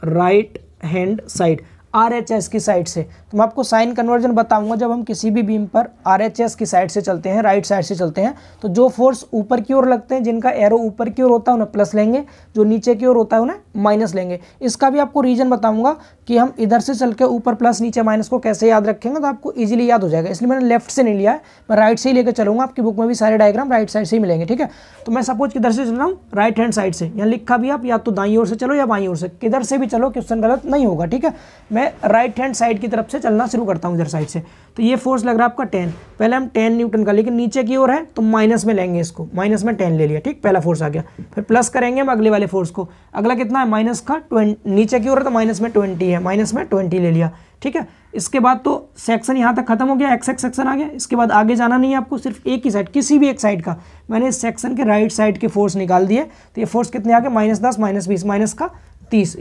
right hand side, RHS की साइड से। तो मैं आपको साइन कन्वर्जन बताऊंगा जब हम किसी भी बीम पर RHS की साइड से चलते हैं, राइट साइड से चलते हैं, तो जो फोर्स ऊपर की ओर लगते हैं, जिनका एरो ऊपर की ओर होता है उन्हें प्लस लेंगे, जो नीचे की ओर होता है उन्हें माइनस लेंगे। इसका भी आपको रीजन बताऊंगा कि हम इधर से चल के ऊपर प्लस नीचे माइनस को कैसे याद रखेंगे, तो आपको ईजिली याद हो जाएगा। इसलिए मैंने लेफ्ट से नहीं लिया है, मैं राइट से ही लेकर चलूंगा। आपकी बुक में भी सारे डायग्राम राइट साइड से ही मिलेंगे, ठीक है। तो मैं सपोज किधर से चल रहा हूँ, राइट हैंड साइड से, यहाँ लिखा भी आप या तो दाईं ओर से चलो या बाईं ओर से, किधर से भी चलो, क्वेश्चन गलत नहीं होगा, ठीक है। मैं राइट हैंड साइड की तरफ से चलना शुरू करता हूँ, इधर साइड से। तो ये फोर्स लग रहा है आपका 10, पहले हम 10 न्यूटन का, लेकिन नीचे की ओर है तो माइनस में लेंगे इसको, माइनस में 10 ले लिया, ठीक, पहला फोर्स आ गया। फिर प्लस करेंगे हम अगले वाले फोर्स को, अगला कितना है, माइनस का 20, नीचे की ओर है तो माइनस में 20 है, माइनस में 20 ले लिया, ठीक है। इसके बाद तो सेक्शन यहाँ तक खत्म हो गया, एक्स सेक्शन आ गया। इसके बाद आगे जाना नहीं है आपको, सिर्फ एक ही साइड, किसी भी एक साइड का। मैंने इस सेक्शन के राइट साइड के फोर्स निकाल दिए, तो ये फोर्स कितने आ गए, -10, -20,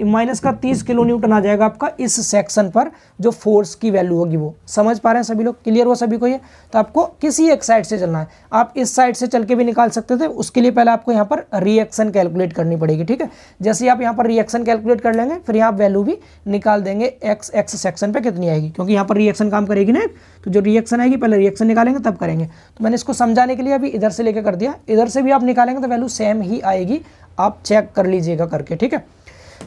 माइनस का 30 किलो न्यूटन आ जाएगा आपका इस सेक्शन पर, जो फोर्स की वैल्यू होगी वो। समझ पा रहे हैं सभी लोग? क्लियर हुआ सभी को ये? तो आपको किसी एक साइड से चलना है, आप इस साइड से चल के भी निकाल सकते थे, उसके लिए पहले आपको यहाँ पर रिएक्शन कैलकुलेट करनी पड़ेगी, ठीक है। जैसे ही आप यहाँ पर रिएक्शन कैलकुलेट कर लेंगे, फिर यहाँ वैल्यू भी निकाल देंगे एक्स सेक्शन पर कितनी आएगी, क्योंकि यहाँ पर रिएक्शन काम करेगी ना। तो जो रिएक्शन आएगी पहले रिएक्शन निकालेंगे तब करेंगे। तो मैंने इसको समझाने के लिए अभी इधर से लेकर कर दिया, इधर से भी आप निकालेंगे तो वैल्यू सेम ही आएगी, आप चेक कर लीजिएगा करके, ठीक है।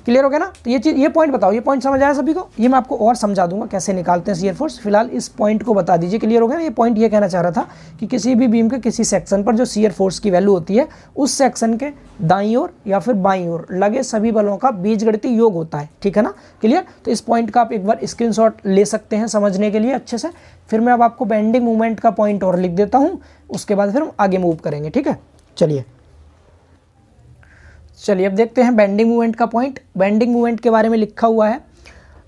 क्लियर हो गया ना। तो ये चीज़, ये पॉइंट बताओ, ये पॉइंट समझ आया सभी को? ये मैं आपको और समझा दूंगा कैसे निकालते हैं शियर फोर्स, फिलहाल इस पॉइंट को बता दीजिए। क्लियर हो गया ना। ये पॉइंट ये कहना चाह रहा था कि किसी भी बीम के किसी सेक्शन पर जो शियर फोर्स की वैल्यू होती है उस सेक्शन के दाईं ओर या फिर बाईं ओर लगे सभी बलों का बीजगणितीय योग होता है। ठीक है ना, क्लियर। तो इस पॉइंट का आप एक बार स्क्रीनशॉट ले सकते हैं समझने के लिए अच्छे से। फिर मैं अब आपको बेंडिंग मूवमेंट का पॉइंट और लिख देता हूँ, उसके बाद फिर हम आगे मूव करेंगे। ठीक है, चलिए अब देखते हैं बेंडिंग मूवमेंट का पॉइंट। बेंडिंग मूवमेंट के बारे में लिखा हुआ है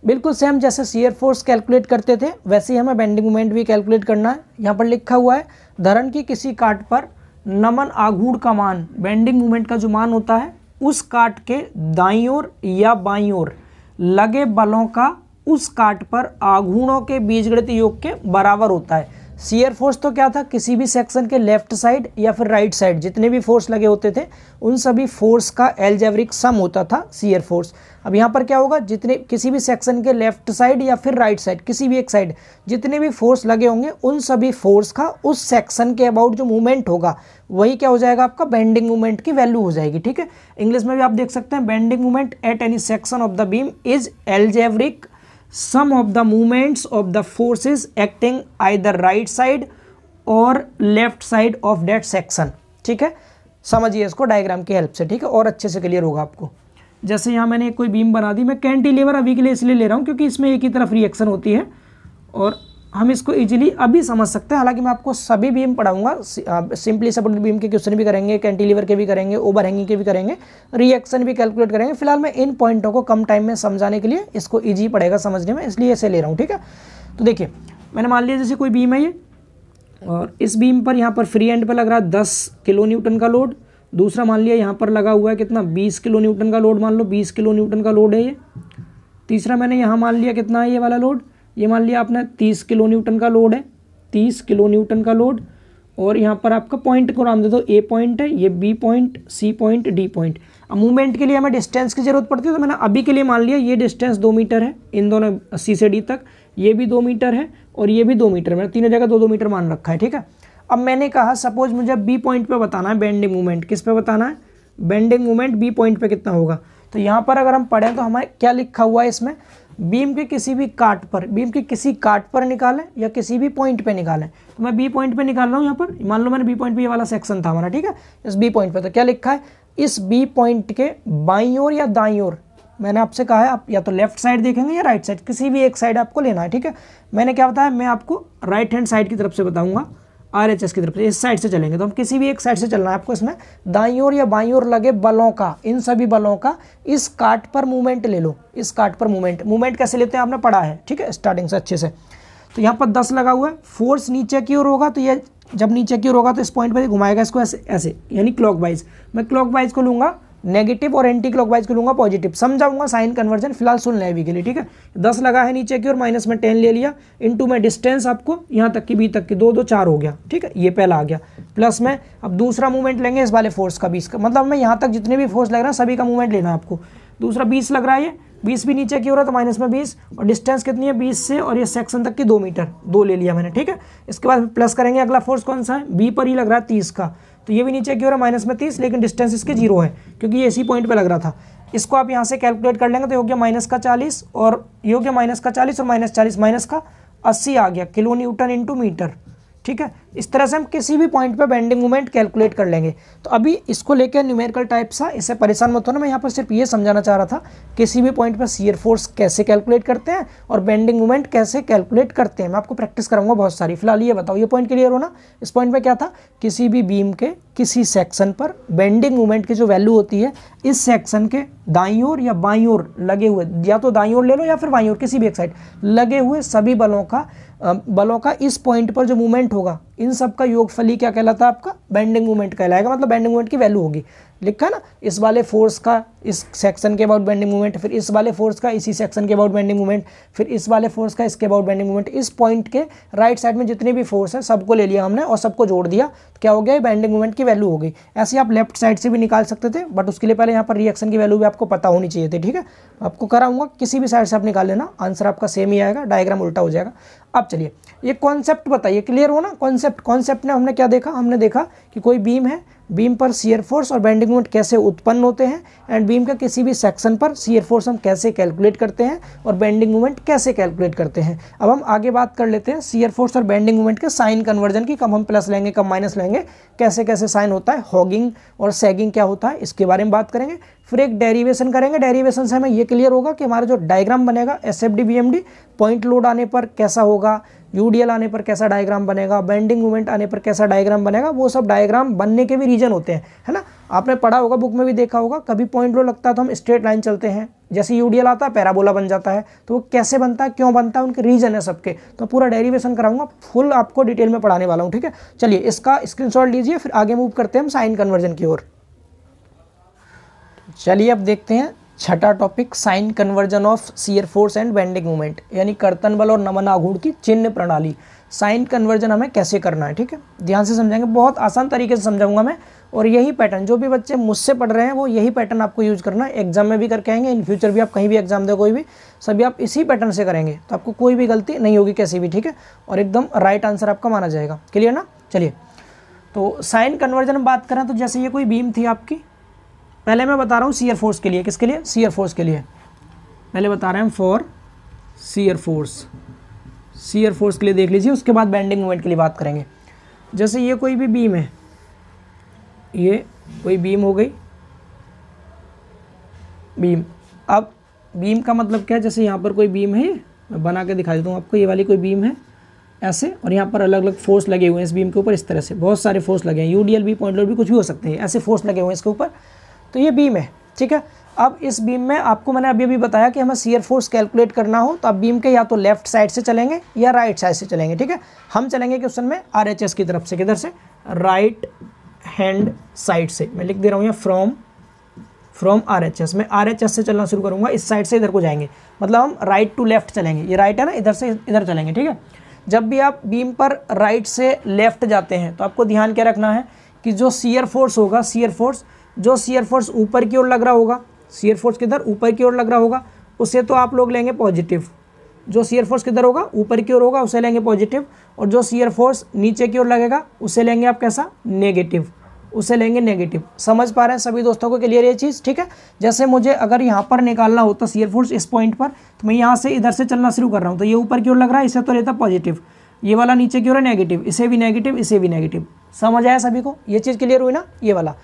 बिल्कुल सेम जैसे शियर फोर्स कैलकुलेट करते थे वैसे ही हमें बेंडिंग मूवमेंट भी कैलकुलेट करना है। यहाँ पर लिखा हुआ है धरन की किसी काट पर नमन आघूर्ण का मान, बेंडिंग मूवमेंट का जो मान होता है उस काट के दाईं ओर या बाईं ओर लगे बलों का उस काट पर आघूर्णों के बीजगणितीय योग के बराबर होता है। शियर फोर्स तो क्या था, किसी भी सेक्शन के लेफ्ट साइड या फिर राइट साइड जितने भी फोर्स लगे होते थे उन सभी फोर्स का एलजेब्रिक सम होता था शियर फोर्स। अब यहाँ पर क्या होगा, जितने किसी भी सेक्शन के लेफ्ट साइड या फिर राइट साइड किसी भी एक साइड जितने भी फोर्स लगे होंगे उन सभी फोर्स का उस सेक्शन के अबाउट जो मूवमेंट होगा वही क्या हो जाएगा, आपका बेंडिंग मूवमेंट की वैल्यू हो जाएगी। ठीक है, इंग्लिश में भी आप देख सकते हैं bending movement at any section of the beam is algebraic sum of the movements of the forces acting either right side और left side of that section. ठीक है, समझिए इसको डायग्राम की हेल्प से। ठीक है, और अच्छे से क्लियर होगा आपको। जैसे यहाँ मैंने कोई बीम बना दी, मैं कैंटिलीवर अभी के लिए इसलिए ले रहा हूँ क्योंकि इसमें एक ही तरफ रिएक्शन होती है और हम इसको इजीली अभी समझ सकते हैं। हालांकि मैं आपको सभी बीम पढ़ाऊंगा, सिंपली सपोर्टेड बीम के क्वेश्चन भी करेंगे, कैंटिलीवर के भी करेंगे, ओवर हैंगिंग के भी करेंगे, रिएक्शन भी कैलकुलेट करेंगे। फिलहाल मैं इन पॉइंटों को कम टाइम में समझाने के लिए इसको ईजी पड़ेगा समझने में, इसलिए इसे ले रहा हूँ। ठीक है, तो देखिए मैंने मान लिया जैसे कोई बीम है ये, और इस बीम पर यहाँ पर फ्री एंड पर लग रहा है 10 किलो न्यूटन का लोड। दूसरा मान लिया यहाँ पर लगा हुआ है कितना, 20 किलो न्यूटन का लोड, मान लो 20 किलो न्यूटन का लोड है ये। तीसरा मैंने यहाँ मान लिया कितना है ये वाला लोड, ये मान लिया आपने 30 किलो न्यूटन का लोड है, 30 किलो न्यूटन का लोड। और यहाँ पर आपका पॉइंट को नाम दे दो, ए पॉइंट है, ये B point, C point, D point. अब मूवमेंट के लिए हमें डिस्टेंस की जरूरत पड़ती है, तो मैंने अभी के लिए मान लिया ये डिस्टेंस 2 मीटर है इन दोनों सी से डी तक, ये भी 2 मीटर है और ये भी 2 मीटर, मैंने तीनों जगह 2-2 मीटर मान रखा है। ठीक है, अब मैंने कहा सपोज मुझे बी पॉइंट पे बताना है बेंडिंग मूवमेंट। किस पे बताना है, बेंडिंग मूवमेंट बी पॉइंट पे कितना होगा। तो यहाँ पर अगर हम पढ़ें तो हमें क्या लिखा हुआ है इसमें, बीम के किसी भी काट पर, बीम के किसी काट पर निकालें या किसी भी पॉइंट पे निकालें। तो मैं बी पॉइंट पे निकाल रहा हूँ यहाँ पर, मान लो मैंने बी पॉइंट पे ये वाला सेक्शन था हमारा। ठीक है, इस बी पॉइंट पे तो क्या लिखा है, इस बी पॉइंट के बाईं ओर या दाईं ओर, मैंने आपसे कहा है आप या तो लेफ्ट साइड देखेंगे या राइट साइड, किसी भी एक साइड आपको लेना है। ठीक है, मैंने क्या बताया, मैं आपको राइट हैंड साइड की तरफ से बताऊंगा, RHS की तरफ से, इस साइड से चलेंगे तो हम किसी भी एक साइड से चलना है आपको। इसमें दाईं ओर या बाईं ओर लगे बलों का, इन सभी बलों का इस काट पर मूवमेंट ले लो। इस काट पर मूवमेंट कैसे लेते हैं आपने पढ़ा है। ठीक है, स्टार्टिंग से अच्छे से। तो यहाँ पर 10 लगा हुआ है, फोर्स नीचे की ओर होगा तो ये जब नीचे की ओर होगा तो इस पॉइंट पर घुमाएगा इसको ऐसे ऐसे, यानी क्लॉकवाइज। मैं क्लॉकवाइज को लूंगा नेगेटिव और एंटी क्लॉकवाइज को लूंगा पॉजिटिव, समझाऊंगा साइन कन्वर्जन, फिलहाल सुन लें अभी के लिए। ठीक है, 10 लगा है नीचे की और माइनस में 10 ले लिया, इनटू में डिस्टेंस आपको यहाँ तक की बी तक की 2 2 4 हो गया। ठीक है, ये पहला आ गया, प्लस में अब दूसरा मूवमेंट लेंगे इस वाले फोर्स का 20 का, मतलब हमें यहाँ तक जितने भी फोर्स लग रहा है सभी का मूवमेंट लेना है आपको। दूसरा 20 लग रहा है, ये 20 भी नीचे की हो रहा है तो माइनस में 20, और डिस्टेंस कितनी है 20 से और ये सेक्शन तक की 2 मीटर, 2 ले लिया मैंने। ठीक है, इसके बाद प्लस करेंगे, अगला फोर्स कौन सा है, बी पर ही लग रहा है 30 का, तो ये भी नीचे की हो रहा है माइनस में 30, लेकिन डिस्टेंस इसके 0 है क्योंकि ये इसी पॉइंट पे लग रहा था। इसको आप यहाँ से कैलकुलेट कर लेंगे तो ये हो गया माइनस का 40 और ये हो गया माइनस का 40 और माइनस 40 माइनस का 80 आ गया किलो न्यूटन इंटू मीटर। ठीक है, इस तरह से हम किसी भी पॉइंट पे बेंडिंग मूवमेंट कैलकुलेट कर लेंगे। तो अभी इसको लेकर न्यूमेरिकल टाइप सा, इससे परेशान मत होना, मैं यहाँ पर सिर्फ ये समझाना चाह रहा था किसी भी पॉइंट पर शियर फोर्स कैसे कैलकुलेट करते हैं और बेंडिंग मूवमेंट कैसे कैलकुलेट करते हैं। मैं आपको प्रैक्टिस कराऊंगा बहुत सारी। फिलहाल ये बताओ, ये पॉइंट क्लियर हो ना। इस पॉइंट पर क्या था, किसी भी बीम के किसी सेक्शन पर बेंडिंग मूवमेंट की जो वैल्यू होती है इस सेक्शन के दाईं ओर या बाईं ओर लगे हुए, या तो दाईं ओर ले लो या फिर बाईं ओर किसी भी एक साइड लगे हुए सभी बलों का इस पॉइंट पर जो मूवमेंट होगा इन सब का योगफली क्या कहलाता है, आपका बेंडिंग मूवमेंट कहलाएगा। मतलब बेंडिंग मूवमेंट की वैल्यू होगी, लिखा ना, इस वाले फोर्स का इस सेक्शन के अबाउट बेंडिंग मूवमेंट, फिर इस वाले फोर्स का इसी सेक्शन के अबाउट बेंडिंग मूवमेंट, फिर इस वाले फोर्स का इसके अबाउट बेंडिंग मूवमेंट। इस पॉइंट के राइट साइड में जितने भी फोर्स है सबको ले लिया हमने और सबको जोड़ दिया, तो क्या हो गया, बेंडिंग मूवमेंट की वैल्यू हो गई। ऐसे आप लेफ्ट साइड से भी निकाल सकते थे, बट उसके लिए पहले यहाँ पर रिएक्शन की वैल्यू भी आपको पता होनी चाहिए थी। ठीक है, आपको कराऊंगा, किसी भी साइड से आप निकाल लेना, आंसर आपका सेम ही आएगा, डायग्राम उल्टा हो जाएगा। अब चलिए ये कॉन्सेप्ट बताइए, क्लियर हो ना। कॉन्सेप्ट में हमने क्या देखा, हमने देखा कि कोई बीम है, बीम पर शियर फोर्स और बेंडिंग मोमेंट कैसे उत्पन्न होते हैं, एंड बीम के किसी भी सेक्शन पर शियर फोर्स हम कैसे कैलकुलेट करते हैं और बेंडिंग मोमेंट कैसे कैलकुलेट करते हैं। अब हम आगे बात कर लेते हैं शियर फोर्स और बेंडिंग मोमेंट के साइन कन्वर्जन की, कब हम प्लस लेंगे कब माइनस लेंगे, कैसे कैसे साइन होता है, हॉगिंग और सैगिंग क्या होता है, इसके बारे में बात करेंगे। फिर एक डेरिवेशन करेंगे, डेरिवेशन से हमें ये क्लियर होगा कि हमारा जो डायग्राम बनेगा एसएफडी बीएमडी, पॉइंट लोड आने पर कैसा होगा, यूडीएल आने पर कैसा डायग्राम बनेगा, बेंडिंग मोमेंट आने पर कैसा डायग्राम बनेगा, वो सब डायग्राम बनने के भी रीजन होते हैं, है ना। आपने पढ़ा होगा, बुक में भी देखा होगा, कभी पॉइंट लोड लगता है तो हम स्ट्रेट लाइन चलते हैं, जैसे यूडीएल आता है पैराबोला बन जाता है, तो वो कैसे बनता है, क्यों बनता है, उनके रीजन है सबके, तो पूरा डेरिवेशन कराऊंगा, फुल आपको डिटेल में पढ़ाने वाला हूँ, ठीक है। चलिए इसका स्क्रीनशॉट लीजिए, फिर आगे मूव करते हैं हम साइन कन्वर्जन की ओर। चलिए अब देखते हैं छठा topic, sign convention of shear force and bending moment, यानी कर्तन बल और नमन आघूर्ण की चिन्ह प्रणाली। साइन कन्वर्जन हमें कैसे करना है, ठीक है, ध्यान से समझेंगे, बहुत आसान तरीके से समझाऊंगा मैं, और यही पैटर्न जो भी बच्चे मुझसे पढ़ रहे हैं वो यही पैटर्न आपको यूज करना है, एग्जाम में भी करके आएंगे, इन फ्यूचर भी आप कहीं भी एग्जाम दो कोई भी, सभी आप इसी पैटर्न से करेंगे, तो आपको कोई भी गलती नहीं होगी कैसी भी, ठीक है, और एकदम राइट आंसर आपका माना जाएगा। क्लियर ना। चलिए तो साइन कन्वर्जन में बात करें तो जैसे ये कोई बीम थी आपकी, पहले मैं बता रहा हूँ शियर फोर्स के लिए, किसके लिए, शियर फोर्स के लिए पहले बता रहे हैं, for shear force, shear force के लिए देख लीजिए, उसके बाद बेंडिंग मोमेंट के लिए बात करेंगे। जैसे ये कोई भी बीम है, ये कोई बीम हो गई, बीम, अब बीम का मतलब क्या है, जैसे यहाँ पर कोई बीम है, मैं बना के दिखा देता हूँ आपको, ये वाली कोई बीम है ऐसे, और यहाँ पर अलग अलग फोर्स लगे हुए हैं इस बीम के ऊपर, इस तरह से बहुत सारे फोर्स लगे हैं, यूडीएल भी, पॉइंट लोड भी, कुछ भी हो सकते हैं, ऐसे फोर्स लगे हुए हैं इसके ऊपर, तो ये बीम है, ठीक है। अब इस बीम में आपको मैंने अभी बताया कि हमें शियर फोर्स कैलकुलेट करना हो तो आप बीम के या तो लेफ्ट साइड से चलेंगे या राइट साइड से चलेंगे, ठीक है। हम चलेंगे क्वेश्चन में आरएचएस की तरफ से, किधर से, राइट हैंड साइड से, मैं लिख दे रहा हूँ यहाँ फ्रॉम आरएचएस, मैं आरएचएस से चलना शुरू करूँगा, इस साइड से इधर को जाएंगे, मतलब हम राइट टू लेफ्ट चलेंगे, ये राइट है ना, इधर से इधर चलेंगे, ठीक है। जब भी आप बीम पर राइट से लेफ्ट जाते हैं तो आपको ध्यान क्या रखना है कि जो शियर फोर्स होगा, जो शियर फोर्स ऊपर की ओर लग रहा होगा, शियर फोर्स किधर, ऊपर की ओर लग रहा होगा, उसे तो आप लोग लेंगे पॉजिटिव, जो शियर फोर्स किधर होगा, ऊपर की ओर होगा, उसे लेंगे पॉजिटिव, और जो शियर फोर्स नीचे की ओर लगेगा उसे लेंगे आप कैसा, नेगेटिव, उसे लेंगे नेगेटिव। समझ पा रहे हैं सभी दोस्तों को, क्लियर ये चीज़, ठीक है। जैसे मुझे अगर यहाँ पर निकालना होता शियर फोर्स इस पॉइंट पर, तो मैं यहाँ से इधर से चलना शुरू कर रहा हूँ, तो ये ऊपर की ओर लग रहा है, इसे तो लेता पॉजिटिव, ये वाला नीचे की ओर है नेगेटिव, इसे भी नेगेटिव, इसे भी नेगेटिव। समझ आया सभी को, ये चीज़ क्लियर हुई ना, ये वाला।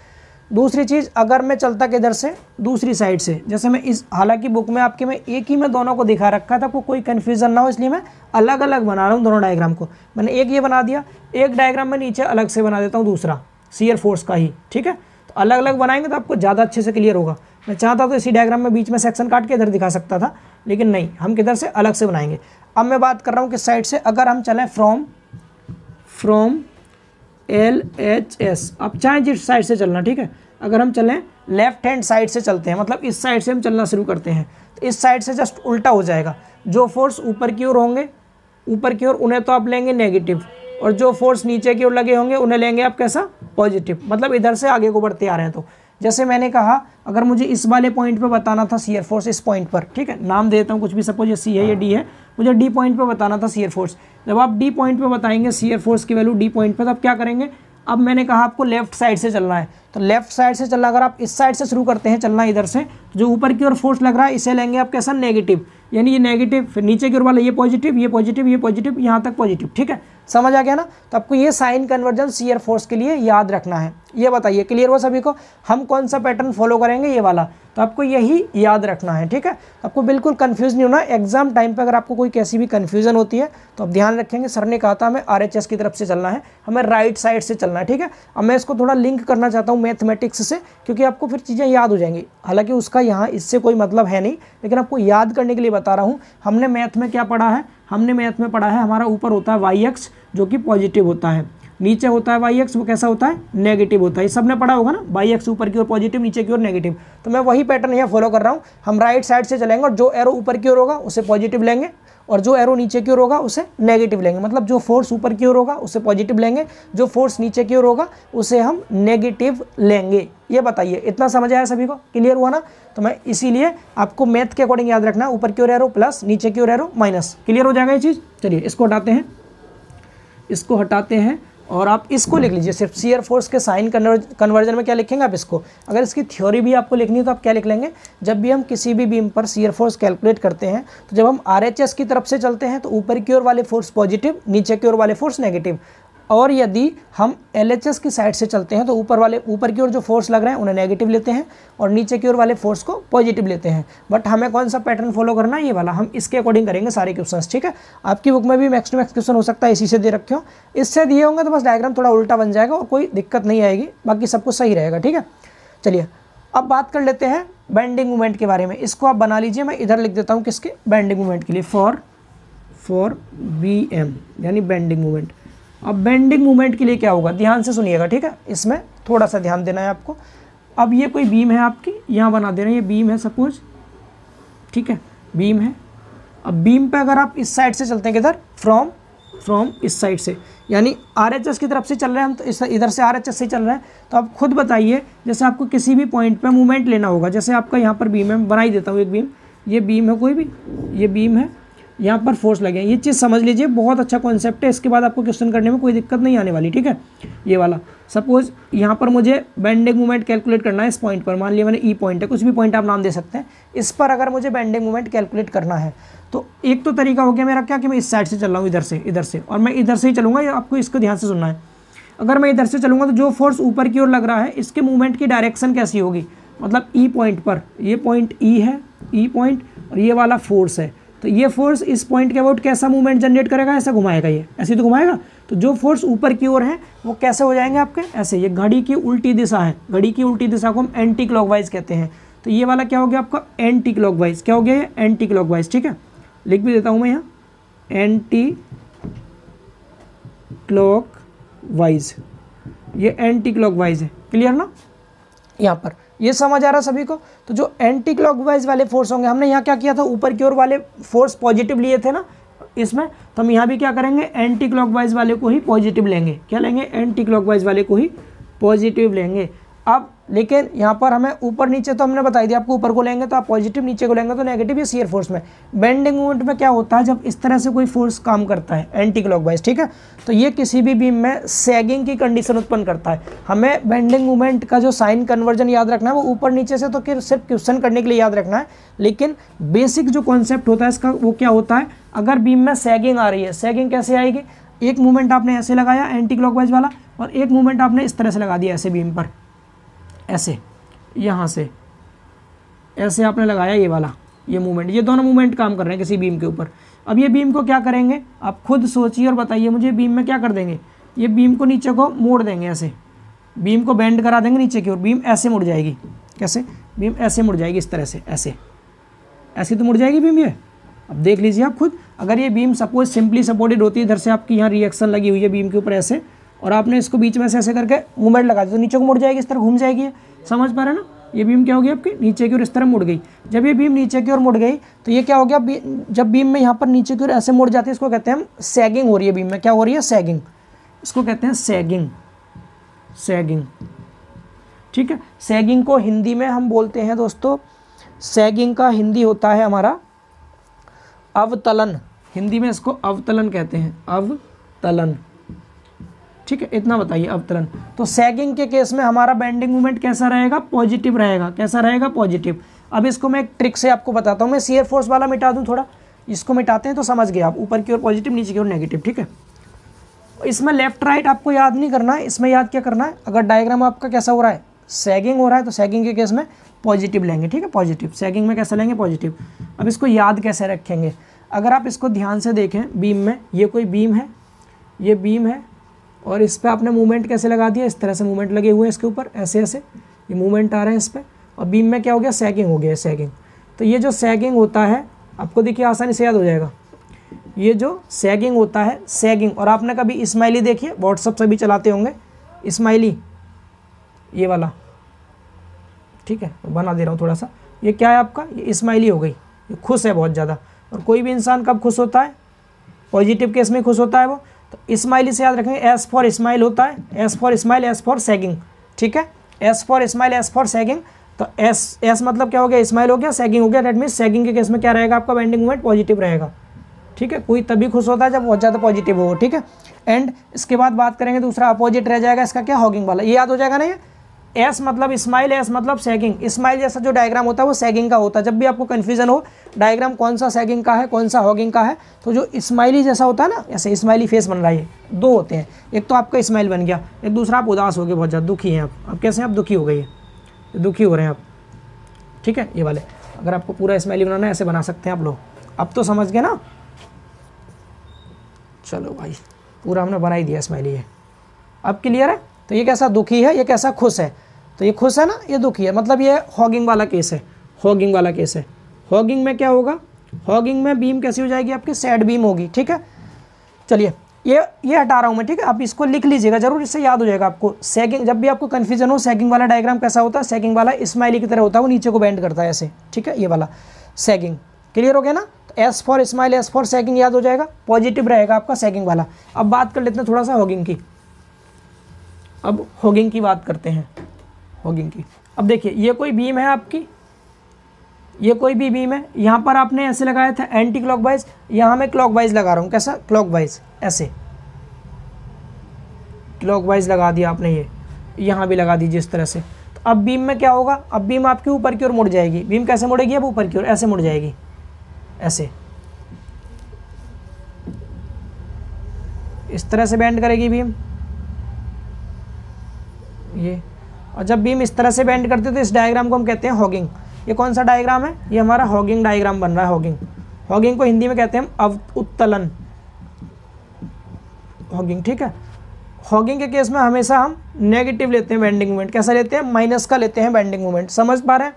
दूसरी चीज़, अगर मैं चलता किधर से, दूसरी साइड से, जैसे मैं इस, हालांकि बुक में आपके में एक ही में दोनों को दिखा रखा था, आपको कोई कन्फ्यूजन ना हो इसलिए मैं अलग अलग बना रहा हूँ दोनों डायग्राम को। मैंने एक ये बना दिया, एक डायग्राम में नीचे अलग से बना देता हूँ दूसरा, शियर फोर्स का ही, ठीक है। तो अलग अलग बनाएंगे तो आपको ज़्यादा अच्छे से क्लियर होगा। मैं चाहता तो इसी डायग्राम में बीच में सेक्शन काट के इधर दिखा सकता था, लेकिन नहीं, हम किधर से अलग से बनाएंगे। अब मैं बात कर रहा हूँ किस साइड से, अगर हम चलें फ्रॉम LHS, आप चाहे जिस साइड से चलना, ठीक है। अगर हम चलें लेफ्ट हैंड साइड से चलते हैं, मतलब इस साइड से हम चलना शुरू करते हैं, तो इस साइड से जस्ट उल्टा हो जाएगा, जो फोर्स ऊपर की ओर होंगे, ऊपर की ओर, उन्हें तो आप लेंगे नेगेटिव, और जो फोर्स नीचे की ओर लगे होंगे उन्हें लेंगे आप कैसा, पॉजिटिव, मतलब इधर से आगे को बढ़ते आ रहे हैं। तो जैसे मैंने कहा, अगर मुझे इस वाले पॉइंट पे बताना था शियर फोर्स, इस पॉइंट पर, ठीक है, नाम देता हूँ कुछ भी, सपोज ये सी है, ये डी है, मुझे डी पॉइंट पे बताना था शियर फोर्स। जब आप डी पॉइंट पे बताएंगे शियर फोर्स की वैल्यू डी पॉइंट पे, तो आप क्या करेंगे, अब मैंने कहा आपको लेफ्ट साइड से चलना है, तो लेफ्ट साइड से चलना, अगर आप इस साइड से शुरू करते हैं चलना इधर से, तो जो ऊपर की ओर फोर्स लग रहा है इसे लेंगे आप कैसा, नेगेटिव, यानी ये नेगेटिव, फिर नीचे की ओर वाला ये पॉजिटिव, ये पॉजिटिव, ये पॉजिटिव, यहाँ तक पॉजिटिव, ठीक है। समझ आ गया ना। तो आपको ये साइन कन्वर्जन शियर फोर्स के लिए याद रखना है। ये बताइए क्लियर हुआ सभी को, हम कौन सा पैटर्न फॉलो करेंगे, ये वाला, तो आपको यही याद रखना है, ठीक है। आपको बिल्कुल कंफ्यूज नहीं होना। एग्जाम टाइम पे अगर आपको कोई कैसी भी कंफ्यूजन होती है तो आप ध्यान रखेंगे, सर ने कहा था हमें आरएचएस की तरफ से चलना है, हमें राइट साइड से चलना है, ठीक है। अब मैं इसको थोड़ा लिंक करना चाहता हूँ मैथमेटिक्स से, क्योंकि आपको फिर चीज़ें याद हो जाएंगी। हालांकि उसका यहाँ इससे कोई मतलब है नहीं, लेकिन आपको याद करने के लिए बता रहा हूँ। हमने मैथ में क्या पढ़ा है, हमने मैथ में पढ़ा है हमारा ऊपर होता है वाई एक्स जो कि पॉजिटिव होता है, नीचे होता है वाई एक्स वो कैसा होता है, नेगेटिव होता है। ये सबने पढ़ा होगा ना, वाई एक्स ऊपर की ओर पॉजिटिव, नीचे की ओर नेगेटिव। तो मैं वही पैटर्न यहाँ फॉलो कर रहा हूँ। हम राइट साइड से चलेंगे और जो एरो ऊपर की ओर होगा उसे पॉजिटिव लेंगे, और जो एरो नीचे की ओर होगा उसे नेगेटिव लेंगे। मतलब जो फोर्स ऊपर की ओर होगा उसे पॉजिटिव लेंगे, जो फोर्स नीचे की ओर होगा उसे हम नेगेटिव लेंगे। ये बताइए, इतना समझ आया सभी को, क्लियर हुआ ना। तो मैं इसीलिए आपको मैथ के अकॉर्डिंग याद रखना, ऊपर की ओर एरो प्लस, नीचे की ओर एरो माइनस। क्लियर हो जाएगा ये चीज़। चलिए इसको हटाते हैं, इसको हटाते हैं और आप इसको लिख लीजिए सिर्फ शियर फोर्स के साइन कन्वर्जन में क्या लिखेंगे आप इसको। अगर इसकी थ्योरी भी आपको लिखनी है तो आप क्या लिख लेंगे, जब भी हम किसी भी बीम पर शियर फोर्स कैलकुलेट करते हैं तो जब हम RHS की तरफ से चलते हैं तो ऊपर की ओर वाले फोर्स पॉजिटिव, नीचे की ओर वाले फोर्स नेगेटिव, और यदि हम LHS की साइड से चलते हैं तो ऊपर की ओर जो फोर्स लग रहे हैं उन्हें नेगेटिव लेते हैं और नीचे की ओर वाले फोर्स को पॉजिटिव लेते हैं। बट हमें कौन सा पैटर्न फॉलो करना है, ये वाला, हम इसके अकॉर्डिंग करेंगे सारे क्वेश्चंस, ठीक है। आपकी बुक में भी मैक्स टू मैक्स क्वेश्चन हो सकता है इसी से दे रखे हो, इससे दिए होंगे तो बस डायग्राम थोड़ा उल्टा बन जाएगा और कोई दिक्कत नहीं आएगी, बाकी सब कुछ सही रहेगा, ठीक है। चलिए अब बात कर लेते हैं बेंडिंग मोमेंट के बारे में। इसको आप बना लीजिए, मैं इधर लिख देता हूँ किसके, बेंडिंग मोमेंट के लिए, फॉर BM यानी बेंडिंग मोमेंट। अब बेंडिंग मूवमेंट के लिए क्या होगा, ध्यान से सुनिएगा, ठीक है, इसमें थोड़ा सा ध्यान देना है आपको। अब ये कोई बीम है आपकी, यहाँ बना दे रहे हैं, ये बीम है सपोज, ठीक है, बीम है। अब बीम पे अगर आप इस साइड से चलते हैं, किधर, फ्रॉम इस साइड से, यानी RHS की तरफ से चल रहे हैं हम, तो इधर से RHS से चल रहे हैं, तो आप खुद बताइए, जैसे आपको किसी भी पॉइंट पे मूवमेंट लेना होगा, जैसे आपका यहाँ पर बीम है, बना ही देता हूँ एक बीम, ये बीम है कोई भी, ये बीम है, यहाँ पर फोर्स लगे, ये चीज़ समझ लीजिए, बहुत अच्छा कॉन्सेप्ट है, इसके बाद आपको क्वेश्चन करने में कोई दिक्कत नहीं आने वाली, ठीक है। ये वाला सपोज यहाँ पर मुझे बेंडिंग मूवमेंट कैलकुलेट करना है इस पॉइंट पर, मान लिया मैंने E पॉइंट है, कुछ भी पॉइंट आप नाम दे सकते हैं, इस पर अगर मुझे बेंडिंग मूवमेंट कैलकुलेट करना है तो एक तो तरीका हो गया मेरा क्या, कि मैं इस साइड से चल रहा हूँ, इधर से, और मैं इधर से ही चलूँगा, ये आपको इसको ध्यान से सुनना है। अगर मैं इधर से चलूँगा तो जो फोर्स ऊपर की ओर लग रहा है, इसके मूवमेंट की डायरेक्शन कैसी होगी, मतलब E पॉइंट पर, ये पॉइंट E है, E पॉइंट, और ये वाला फोर्स है, तो ये फोर्स इस पॉइंट के अबाउट कैसा मूवमेंट जनरेट करेगा, ऐसा घुमाएगा, ये ऐसे तो घुमाएगा। तो जो फोर्स ऊपर की ओर है वो कैसे हो जाएंगे आपके, ऐसे, ये घड़ी की उल्टी दिशा है, घड़ी की उल्टी दिशा को हम एंटी क्लॉकवाइज कहते हैं। तो ये वाला क्या हो गया आपका, एंटी क्लॉकवाइज, क्या हो गया ये, एंटी क्लॉकवाइज, ठीक है। लिख भी देता हूँ मैं यहाँ, एंटी क्लॉकवाइज, ये एंटी क्लॉकवाइज है, क्लियर ना, यहाँ पर ये समझ आ रहा सभी को। तो जो एंटी क्लॉकवाइज वाले फोर्स होंगे, हमने यहाँ क्या किया था, ऊपर की ओर वाले फोर्स पॉजिटिव लिए थे ना इसमें, तो हम यहाँ भी क्या करेंगे, एंटी क्लॉकवाइज वाले को ही पॉजिटिव लेंगे, क्या लेंगे, एंटी क्लॉकवाइज वाले को ही पॉजिटिव लेंगे। अब लेकिन यहाँ पर हमें ऊपर नीचे तो हमने बताई दिया आपको, ऊपर को लेंगे तो आप पॉजिटिव, नीचे को लेंगे तो नेगेटिव, ये शियर फोर्स में। बेंडिंग मूवमेंट में क्या होता है, जब इस तरह से कोई फोर्स काम करता है एंटी क्लॉकवाइज, ठीक है, तो ये किसी भी बीम में सैगिंग की कंडीशन उत्पन्न करता है। हमें बेंडिंग मूवमेंट का जो साइन कन्वर्जन याद रखना है वो ऊपर नीचे से तो सिर्फ क्वेश्चन करने के लिए याद रखना है, लेकिन बेसिक जो कॉन्सेप्ट होता है इसका वो क्या होता है, अगर बीम में सैगिंग आ रही है, सैगिंग कैसे आएगी, एक मूवमेंट आपने ऐसे लगाया एंटी क्लॉकवाइज वाला, और एक मूवमेंट आपने इस तरह से लगा दिया ऐसे बीम पर, ऐसे यहाँ से ऐसे आपने लगाया ये वाला, ये मूवमेंट, ये दोनों मूवमेंट काम कर रहे हैं किसी बीम के ऊपर। अब ये बीम को क्या करेंगे, आप खुद सोचिए और बताइए मुझे, बीम में क्या कर देंगे, ये बीम को नीचे को मोड़ देंगे, ऐसे बीम को बेंड करा देंगे नीचे की ओर, बीम ऐसे मुड़ जाएगी, कैसे, बीम ऐसे मुड़ जाएगी इस तरह से, ऐसे तो मुड़ जाएगी बीम ये। अब देख लीजिए आप खुद, अगर ये बीम सपोज सिंपली सपोर्टेड होती है, इधर से आपकी यहाँ रिएक्शन लगी हुई है बीम के ऊपर ऐसे, और आपने इसको बीच में से ऐसे करके मूवमेंट लगा दी तो नीचे को मुड़ जाएगी, इस तरह घूम जाएगी, समझ पा रहे हैं ना। ये बीम क्या होगी आपकी, नीचे की ओर इस तरह मुड़ गई। जब ये बीम नीचे की ओर मुड़ गई तो ये क्या हो गया, जब बीम में यहाँ पर नीचे की ओर ऐसे मुड़ जाती है, इसको कहते हैं हम सैगिंग हो रही है बीम में, क्या हो रही है, सैगिंग, इसको कहते हैं सैगिंग, ठीक है। सैगिंग को हिंदी में हम बोलते हैं दोस्तों, सैगिंग का हिंदी होता है हमारा अवतलन, हिंदी में इसको अवतलन कहते हैं, अवतलन, ठीक है, इतना बताइए, अवतरण। तो सैगिंग के केस में हमारा बेंडिंग मूवमेंट कैसा रहेगा, पॉजिटिव रहेगा, कैसा रहेगा, पॉजिटिव। अब इसको मैं एक ट्रिक से आपको बताता हूँ, मैं शियर फोर्स वाला मिटा दूँ थोड़ा, इसको मिटाते हैं तो समझ गए आप, ऊपर की ओर पॉजिटिव, नीचे की ओर नेगेटिव, ठीक है। इसमें लेफ्ट राइट आपको याद नहीं करना है, इसमें याद क्या करना है, अगर डायग्राम आपका कैसा हो रहा है, सैगिंग हो रहा है, तो सैगिंग के केस में पॉजिटिव लेंगे, ठीक है, पॉजिटिव, सैगिंग में कैसे लेंगे, पॉजिटिव। अब इसको याद कैसे रखेंगे, अगर आप इसको ध्यान से देखें, बीम में ये कोई बीम है, ये बीम है, और इस पर आपने मूवमेंट कैसे लगा दिया, इस तरह से मूवमेंट लगे हुए हैं इसके ऊपर, ऐसे ऐसे ये मूवमेंट आ रहे हैं इस पर, और बीम में क्या हो गया, सैगिंग हो गया, सैगिंग। तो ये जो सैगिंग होता है आपको देखिए आसानी से याद हो जाएगा, ये जो सैगिंग होता है, सैगिंग, और आपने कभी स्माइली देखिए, व्हाट्सअप से भी चलाते होंगे स्माइली, ये वाला, ठीक है, बना दे रहा हूँ थोड़ा सा, ये क्या है आपका, ये स्माइली हो गई, ये खुश है बहुत ज़्यादा। और कोई भी इंसान कब खुश होता है, पॉजिटिव केस में खुश होता है वो, तो स्माइली से याद रखेंगे, एस फॉर स्माइल होता है, S for smile, S for sagging, ठीक है, S for smile, S for sagging. तो एस मतलब क्या हो गया, स्माइल हो गया, सैगिंग हो गया, दैट मीन्स सैगिंग के केस में क्या रहेगा आपका बेंडिंग मूवमेंट पॉजिटिव रहेगा, ठीक है, कोई तभी खुश होता है जब बहुत ज़्यादा पॉजिटिव हो, ठीक है। एंड इसके बाद बात करेंगे दूसरा अपोजिट रह जाएगा इसका क्या, हॉगिंग वाला। ये याद हो जाएगा ना, ये एस मतलब स्माइल, एस मतलब सैगिंग। स्माइल जैसा जो डायग्राम होता है वो सैगिंग का होता है। जब भी आपको कन्फ्यूजन हो डायग्राम कौन सा सैगिंग का है कौन सा हॉगिंग का है, तो जो स्माइली जैसा होता है ना, ऐसे स्माइली फेस बन रहा है, दो होते हैं, एक तो आपका स्माइल बन गया, एक दूसरा आप उदास हो गए, बहुत ज़्यादा दुखी हैं आप कैसे हैं, आप दुखी हो गई है, दुखी हो रहे हैं आप, ठीक है। ये वाले अगर आपको पूरा स्माइली बनाना है ऐसे बना सकते हैं आप लोग। अब तो समझ गए ना, चलो भाई पूरा हमने बना ही दिया स्माइली है, अब क्लियर है। तो ये कैसा दुखी है, ये कैसा खुश है, तो ये खुश है ना, ये दुखी है, मतलब ये हॉगिंग वाला केस है, हॉगिंग वाला केस है। हॉगिंग में क्या होगा, हॉगिंग में बीम कैसी हो जाएगी आपकी, सैड बीम होगी, ठीक है। चलिए ये हटा रहा हूँ मैं, ठीक है। आप इसको लिख लीजिएगा जरूर, इससे याद हो जाएगा आपको। सैगिंग, जब भी आपको कन्फ्यूजन हो, सैगिंग वाला डायग्राम कैसा होता है, सैगिंग वाला स्माइली की तरह होता है, वो नीचे को बेंड करता है ऐसे, ठीक है। ये वाला सैगिंग क्लियर हो गया ना। तो S for smile, S for sagging याद हो जाएगा, पॉजिटिव रहेगा आपका सैगिंग वाला। अब बात कर लेते हैं थोड़ा सा हॉगिंग की। अब हॉगिंग की बात करते हैं, हॉगिंग की। अब देखिए ये कोई बीम है आपकी, ये कोई भी बीम है, यहाँ पर आपने ऐसे लगाया था एंटी क्लॉकवाइज, यहाँ मैं क्लॉकवाइज लगा रहा हूँ, कैसा क्लॉकवाइज, ऐसे क्लॉकवाइज लगा दिया आपने, ये यहाँ भी लगा दीजिए इस तरह से। तो अब बीम में क्या होगा, अब बीम आपकी ऊपर की ओर मुड़ जाएगी। बीम कैसे मुड़ेगी, अब ऊपर की ओर ऐसे मुड़ जाएगी, ऐसे इस तरह से बेंड करेगी बीम ये। और जब बीम इस तरह से बेंड करते हैं तो इस डायग्राम को हम कहते हैं हॉगिंग। ये कौन सा डायग्राम है, ये हमारा हॉगिंग डायग्राम बन रहा है। हॉगिंग, हॉगिंग को हिंदी में कहते हैं हम उत्तलन, हॉगिंग, ठीक है। हॉगिंग के केस में हमेशा हम नेगेटिव लेते हैं बेंडिंग मोमेंट, कैसा लेते हैं, माइनस का लेते हैं बेंडिंग मोमेंट, समझ पा रहे हैं।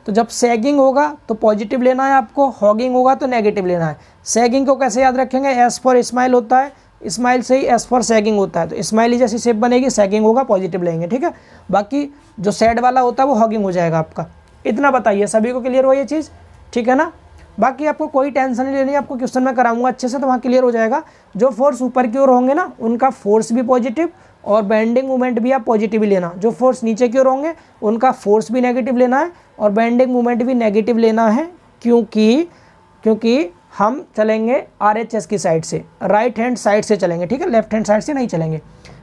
तो जब सैगिंग होगा तो पॉजिटिव लेना है आपको, हॉगिंग होगा तो नेगेटिव लेना है। सैगिंग को कैसे याद रखेंगे, एस फॉर स्माइल होता है, स्माइल से ही एस फॉर सैगिंग होता है, तो स्माइली जैसी शेप बनेगी, सैगिंग होगा, पॉजिटिव लेंगे, ठीक है। बाकी जो सैड वाला होता है वो हॉगिंग हो जाएगा आपका। इतना बताइए, सभी को क्लियर हो ये चीज़, ठीक है ना। बाकी आपको कोई टेंशन नहीं लेनी, आपको क्वेश्चन में कराऊंगा अच्छे से, तो वहाँ क्लियर हो जाएगा। जो फोर्स ऊपर की ओर होंगे ना उनका फोर्स भी पॉजिटिव और बेंडिंग मोमेंट भी आप पॉजिटिव ही लेना। जो फोर्स नीचे की ओर होंगे उनका फोर्स भी नेगेटिव लेना है और बेंडिंग मोमेंट भी नेगेटिव लेना है, क्योंकि हम चलेंगे RHS की साइड से, राइट हैंड साइड से चलेंगे, ठीक है, लेफ्ट हैंड साइड से नहीं चलेंगे।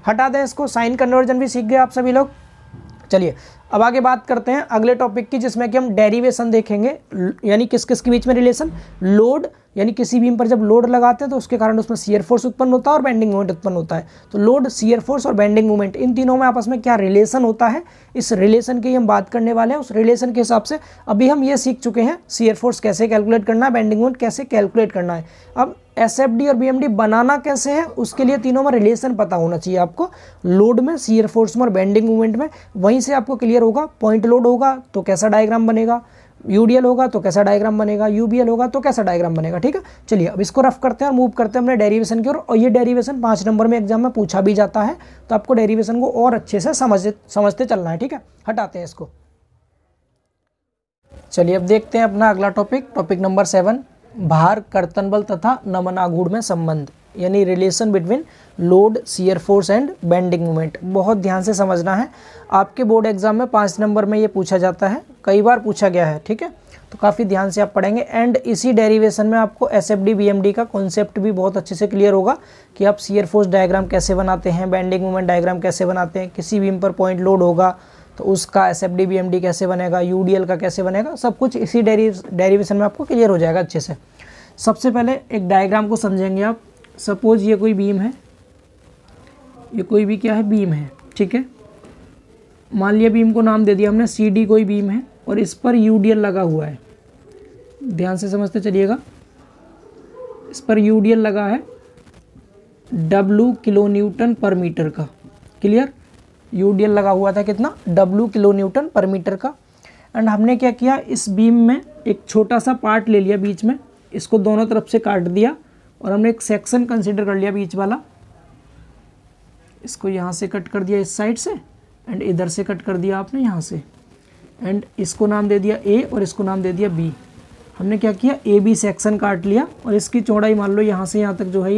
हटा दें इसको, साइन कन्वर्जन भी सीख गए आप सभी लोग। चलिए अब आगे बात करते हैं अगले टॉपिक की, जिसमें कि हम डेरिवेशन देखेंगे, यानी किस किस के बीच में रिलेशन। लोड, यानी किसी बीम पर जब लोड लगाते हैं तो उसके कारण उसमें शियर फोर्स उत्पन्न होता है और बेंडिंग मोमेंट उत्पन्न होता है। तो लोड, शियर फोर्स और बेंडिंग मोमेंट, इन तीनों में आपस में क्या रिलेशन होता है, इस रिलेशन की हम बात करने वाले हैं। उस रिलेशन के हिसाब से अभी हम ये सीख चुके हैं शियर फोर्स कैसे कैलकुलेट करना है, बेंडिंग मोमेंट कैसे कैलकुलेट करना है। अब SFD और BMD बनाना कैसे है, उसके लिए तीनों में रिलेशन पता होना चाहिए आपको। लोड में, शियर फोर्स में और बेंडिंग मूवमेंट में, वहीं से आपको क्लियर होगा। पॉइंट लोड होगा तो कैसा डायग्राम बनेगा, UDL होगा तो कैसा डायग्राम बनेगा, UBL होगा तो कैसा डायग्राम बनेगा, ठीक है। चलिए अब इसको रफ करते हैं और मूव करते हैं अपने डेरिवेशन की ओर। और ये डेरिवेशन 5 नंबर में एग्जाम में पूछा भी जाता है, तो आपको डेरिवेशन को और अच्छे से समझते चलना है, ठीक है। हटाते हैं इसको। चलिए अब देखते हैं अपना अगला टॉपिक नंबर 7, भार, कर्तन बल तथा नमन आघूर्ण में संबंध, यानी relation between load, shear force and bending moment. बहुत ध्यान से समझना है, आपके बोर्ड एग्जाम में 5 नंबर में ये पूछा जाता है, कई बार पूछा गया है, ठीक है। तो काफ़ी ध्यान से आप पढ़ेंगे। एंड इसी डेरिवेशन में आपको SFD BMD का कॉन्सेप्ट भी बहुत अच्छे से क्लियर होगा कि आप शियर फोर्स डायग्राम कैसे बनाते हैं, बेंडिंग मोमेंट डायग्राम कैसे बनाते हैं, किसी बीम पर पॉइंट लोड होगा तो उसका SFD BMD कैसे बनेगा, UDL का कैसे बनेगा, सब कुछ इसी डेरिवेशन में आपको क्लियर हो जाएगा अच्छे से। सबसे पहले एक डायग्राम को समझेंगे आप। सपोज ये कोई बीम है, ये कोई भी क्या है, बीम है, ठीक है। मान लिया बीम को नाम दे दिया हमने CD, कोई बीम है और इस पर UDL लगा हुआ है। ध्यान से समझते चलिएगा, इस पर UDL लगा है W किलो न्यूटन पर मीटर का, क्लियर। UDL लगा हुआ था कितना, W किलो न्यूटन पर मीटर का। एंड हमने क्या किया, इस बीम में एक छोटा सा पार्ट ले लिया बीच में, इसको दोनों तरफ से काट दिया और हमने एक सेक्शन कंसीडर कर लिया बीच वाला। इसको यहाँ से कट कर दिया इस साइड से एंड इधर से कट कर दिया आपने यहाँ से, एंड इसको नाम दे दिया A और इसको नाम दे दिया B। हमने क्या किया, AB सेक्शन काट लिया और इसकी चौड़ाई मान लो यहाँ से यहाँ तक जो है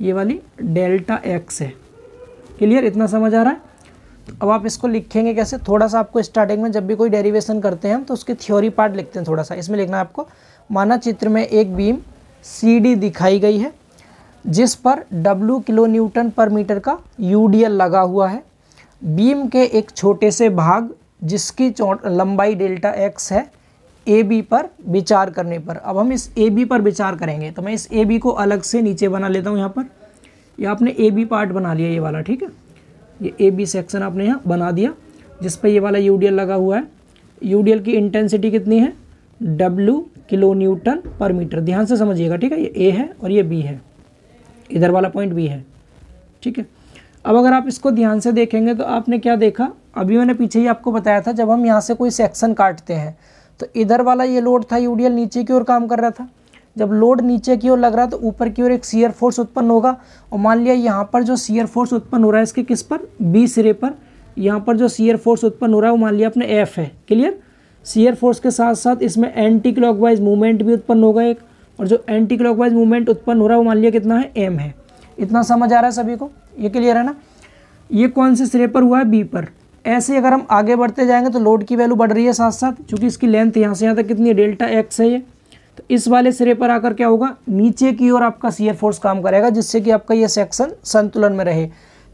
ये वाली डेल्टा X है, क्लियर। इतना समझ आ रहा है। तो अब आप इसको लिखेंगे कैसे, थोड़ा सा आपको स्टार्टिंग में जब भी कोई डेरिवेशन करते हैं हम तो उसके थ्योरी पार्ट लिखते हैं थोड़ा सा। इसमें लिखना है आपको, माना चित्र में एक बीम CD दिखाई गई है, जिस पर W किलो न्यूटन पर मीटर का UDL लगा हुआ है। बीम के एक छोटे से भाग जिसकी लंबाई डेल्टा x है, AB पर विचार करने पर, अब हम इस AB पर विचार करेंगे, तो मैं इस AB को अलग से नीचे बना लेता हूँ। यहाँ पर यह आपने AB पार्ट बना लिया, ये वाला, ठीक है, ये AB सेक्शन आपने यहाँ बना दिया, जिस पर ये वाला UDL लगा हुआ है। UDL की इंटेंसिटी कितनी है? W किलो न्यूटन पर मीटर। ध्यान से समझिएगा, ठीक है, ये A है और ये B है, इधर वाला पॉइंट B है, ठीक है। अब अगर आप इसको ध्यान से देखेंगे तो आपने क्या देखा, अभी मैंने पीछे ही आपको बताया था, जब हम यहाँ से कोई सेक्शन काटते हैं तो इधर वाला ये लोड था UDL नीचे की ओर काम कर रहा था। जब लोड नीचे की ओर लग रहा है तो ऊपर की ओर एक शियर फोर्स उत्पन्न होगा, और मान लिया यहाँ पर जो शियर फोर्स उत्पन्न हो रहा है इसके किस पर? B सिरे पर। यहाँ पर जो शियर फोर्स उत्पन्न हो रहा है वो मान लिया अपने F है। क्लियर? शियर फोर्स के साथ साथ इसमें एंटी क्लॉकवाइज मूवमेंट भी उत्पन्न होगा एक, और जो एंटी क्लॉकवाइज मूवमेंट उत्पन्न हो रहा है वो मान लिया कितना है? M है। इतना समझ आ रहा है सभी को? ये क्लियर है ना? ये कौन से सिरे पर हुआ है? B पर। ऐसे अगर हम आगे बढ़ते जाएंगे तो लोड की वैल्यू बढ़ रही है साथ साथ, क्योंकि इसकी लेंथ यहाँ से यहाँ तक कितनी है? डेल्टा x है ये। तो इस वाले सिरे पर आकर क्या होगा? नीचे की ओर आपका शियर फोर्स काम करेगा, जिससे कि आपका ये सेक्शन संतुलन में रहे।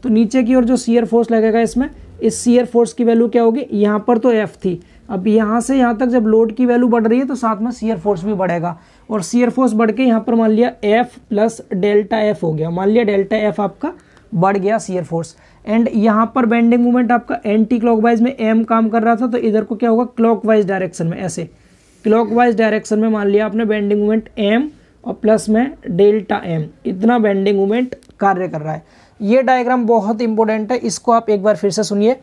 तो नीचे की ओर जो शियर फोर्स लगेगा इसमें, इस शियर फोर्स की वैल्यू क्या होगी? यहाँ पर तो F थी, अब यहाँ से यहाँ तक जब लोड की वैल्यू बढ़ रही है तो साथ में शियर फोर्स भी बढ़ेगा, और शियर फोर्स बढ़ के यहाँ पर मान लिया F प्लस डेल्टा F हो गया। मान लिया डेल्टा F आपका बढ़ गया शियर फोर्स, एंड यहाँ पर बेंडिंग मूवमेंट आपका एंटी क्लॉकवाइज में M काम कर रहा था, तो इधर को क्या होगा? क्लॉकवाइज डायरेक्शन में, ऐसे क्लॉकवाइज डायरेक्शन में मान लिया आपने बेंडिंग मूवमेंट M और प्लस में डेल्टा M, इतना बेंडिंग मूवमेंट कार्य कर रहा है। ये डायग्राम बहुत इंपॉर्टेंट है, इसको आप एक बार फिर से सुनिए।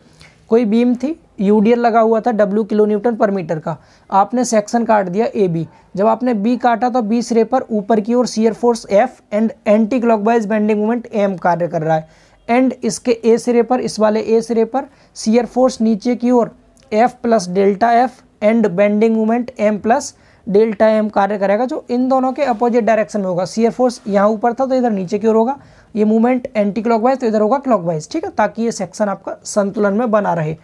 कोई बीम थी, UDL लगा हुआ था W किलो न्यूटन पर मीटर का, आपने सेक्शन काट दिया AB। जब आपने B काटा तो B सिरे पर ऊपर की ओर shear force F and anticlockwise bending movement M कार्य कर रहा है, एंड इसके A सिरे पर, इस वाले A सिरे पर शियर फोर्स नीचे की ओर F plus delta F and bending movement M plus delta M कार्य करेगा, जो इन दोनों के अपोजिट डायरेक्शन में होगा। शियर फोर्स यहाँ ऊपर था तो इधर नीचे की ओर होगा, ये मूवमेंट एंटी क्लॉकवाइज तो इधर होगा क्लॉकवाइज, ठीक है, ताकि ये सेक्शन आपका संतुलन में बना रहे।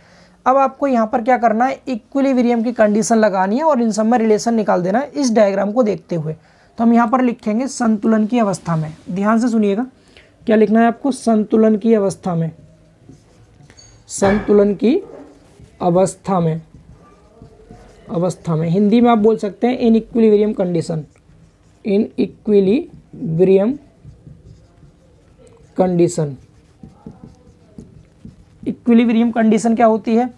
अब आपको यहाँ पर क्या करना है? इक्विलिब्रियम की कंडीशन लगानी है और इन सब में रिलेशन निकाल देना है इस डायग्राम को देखते हुए। तो हम यहाँ पर लिखेंगे संतुलन की अवस्था में। ध्यान से सुनिएगा, क्या लिखना है आपको? संतुलन की अवस्था में। संतुलन की अवस्था में, अवस्था में हिंदी में आप बोल सकते हैं in equilibrium condition. In equilibrium condition. Equilibrium condition क्या होती है?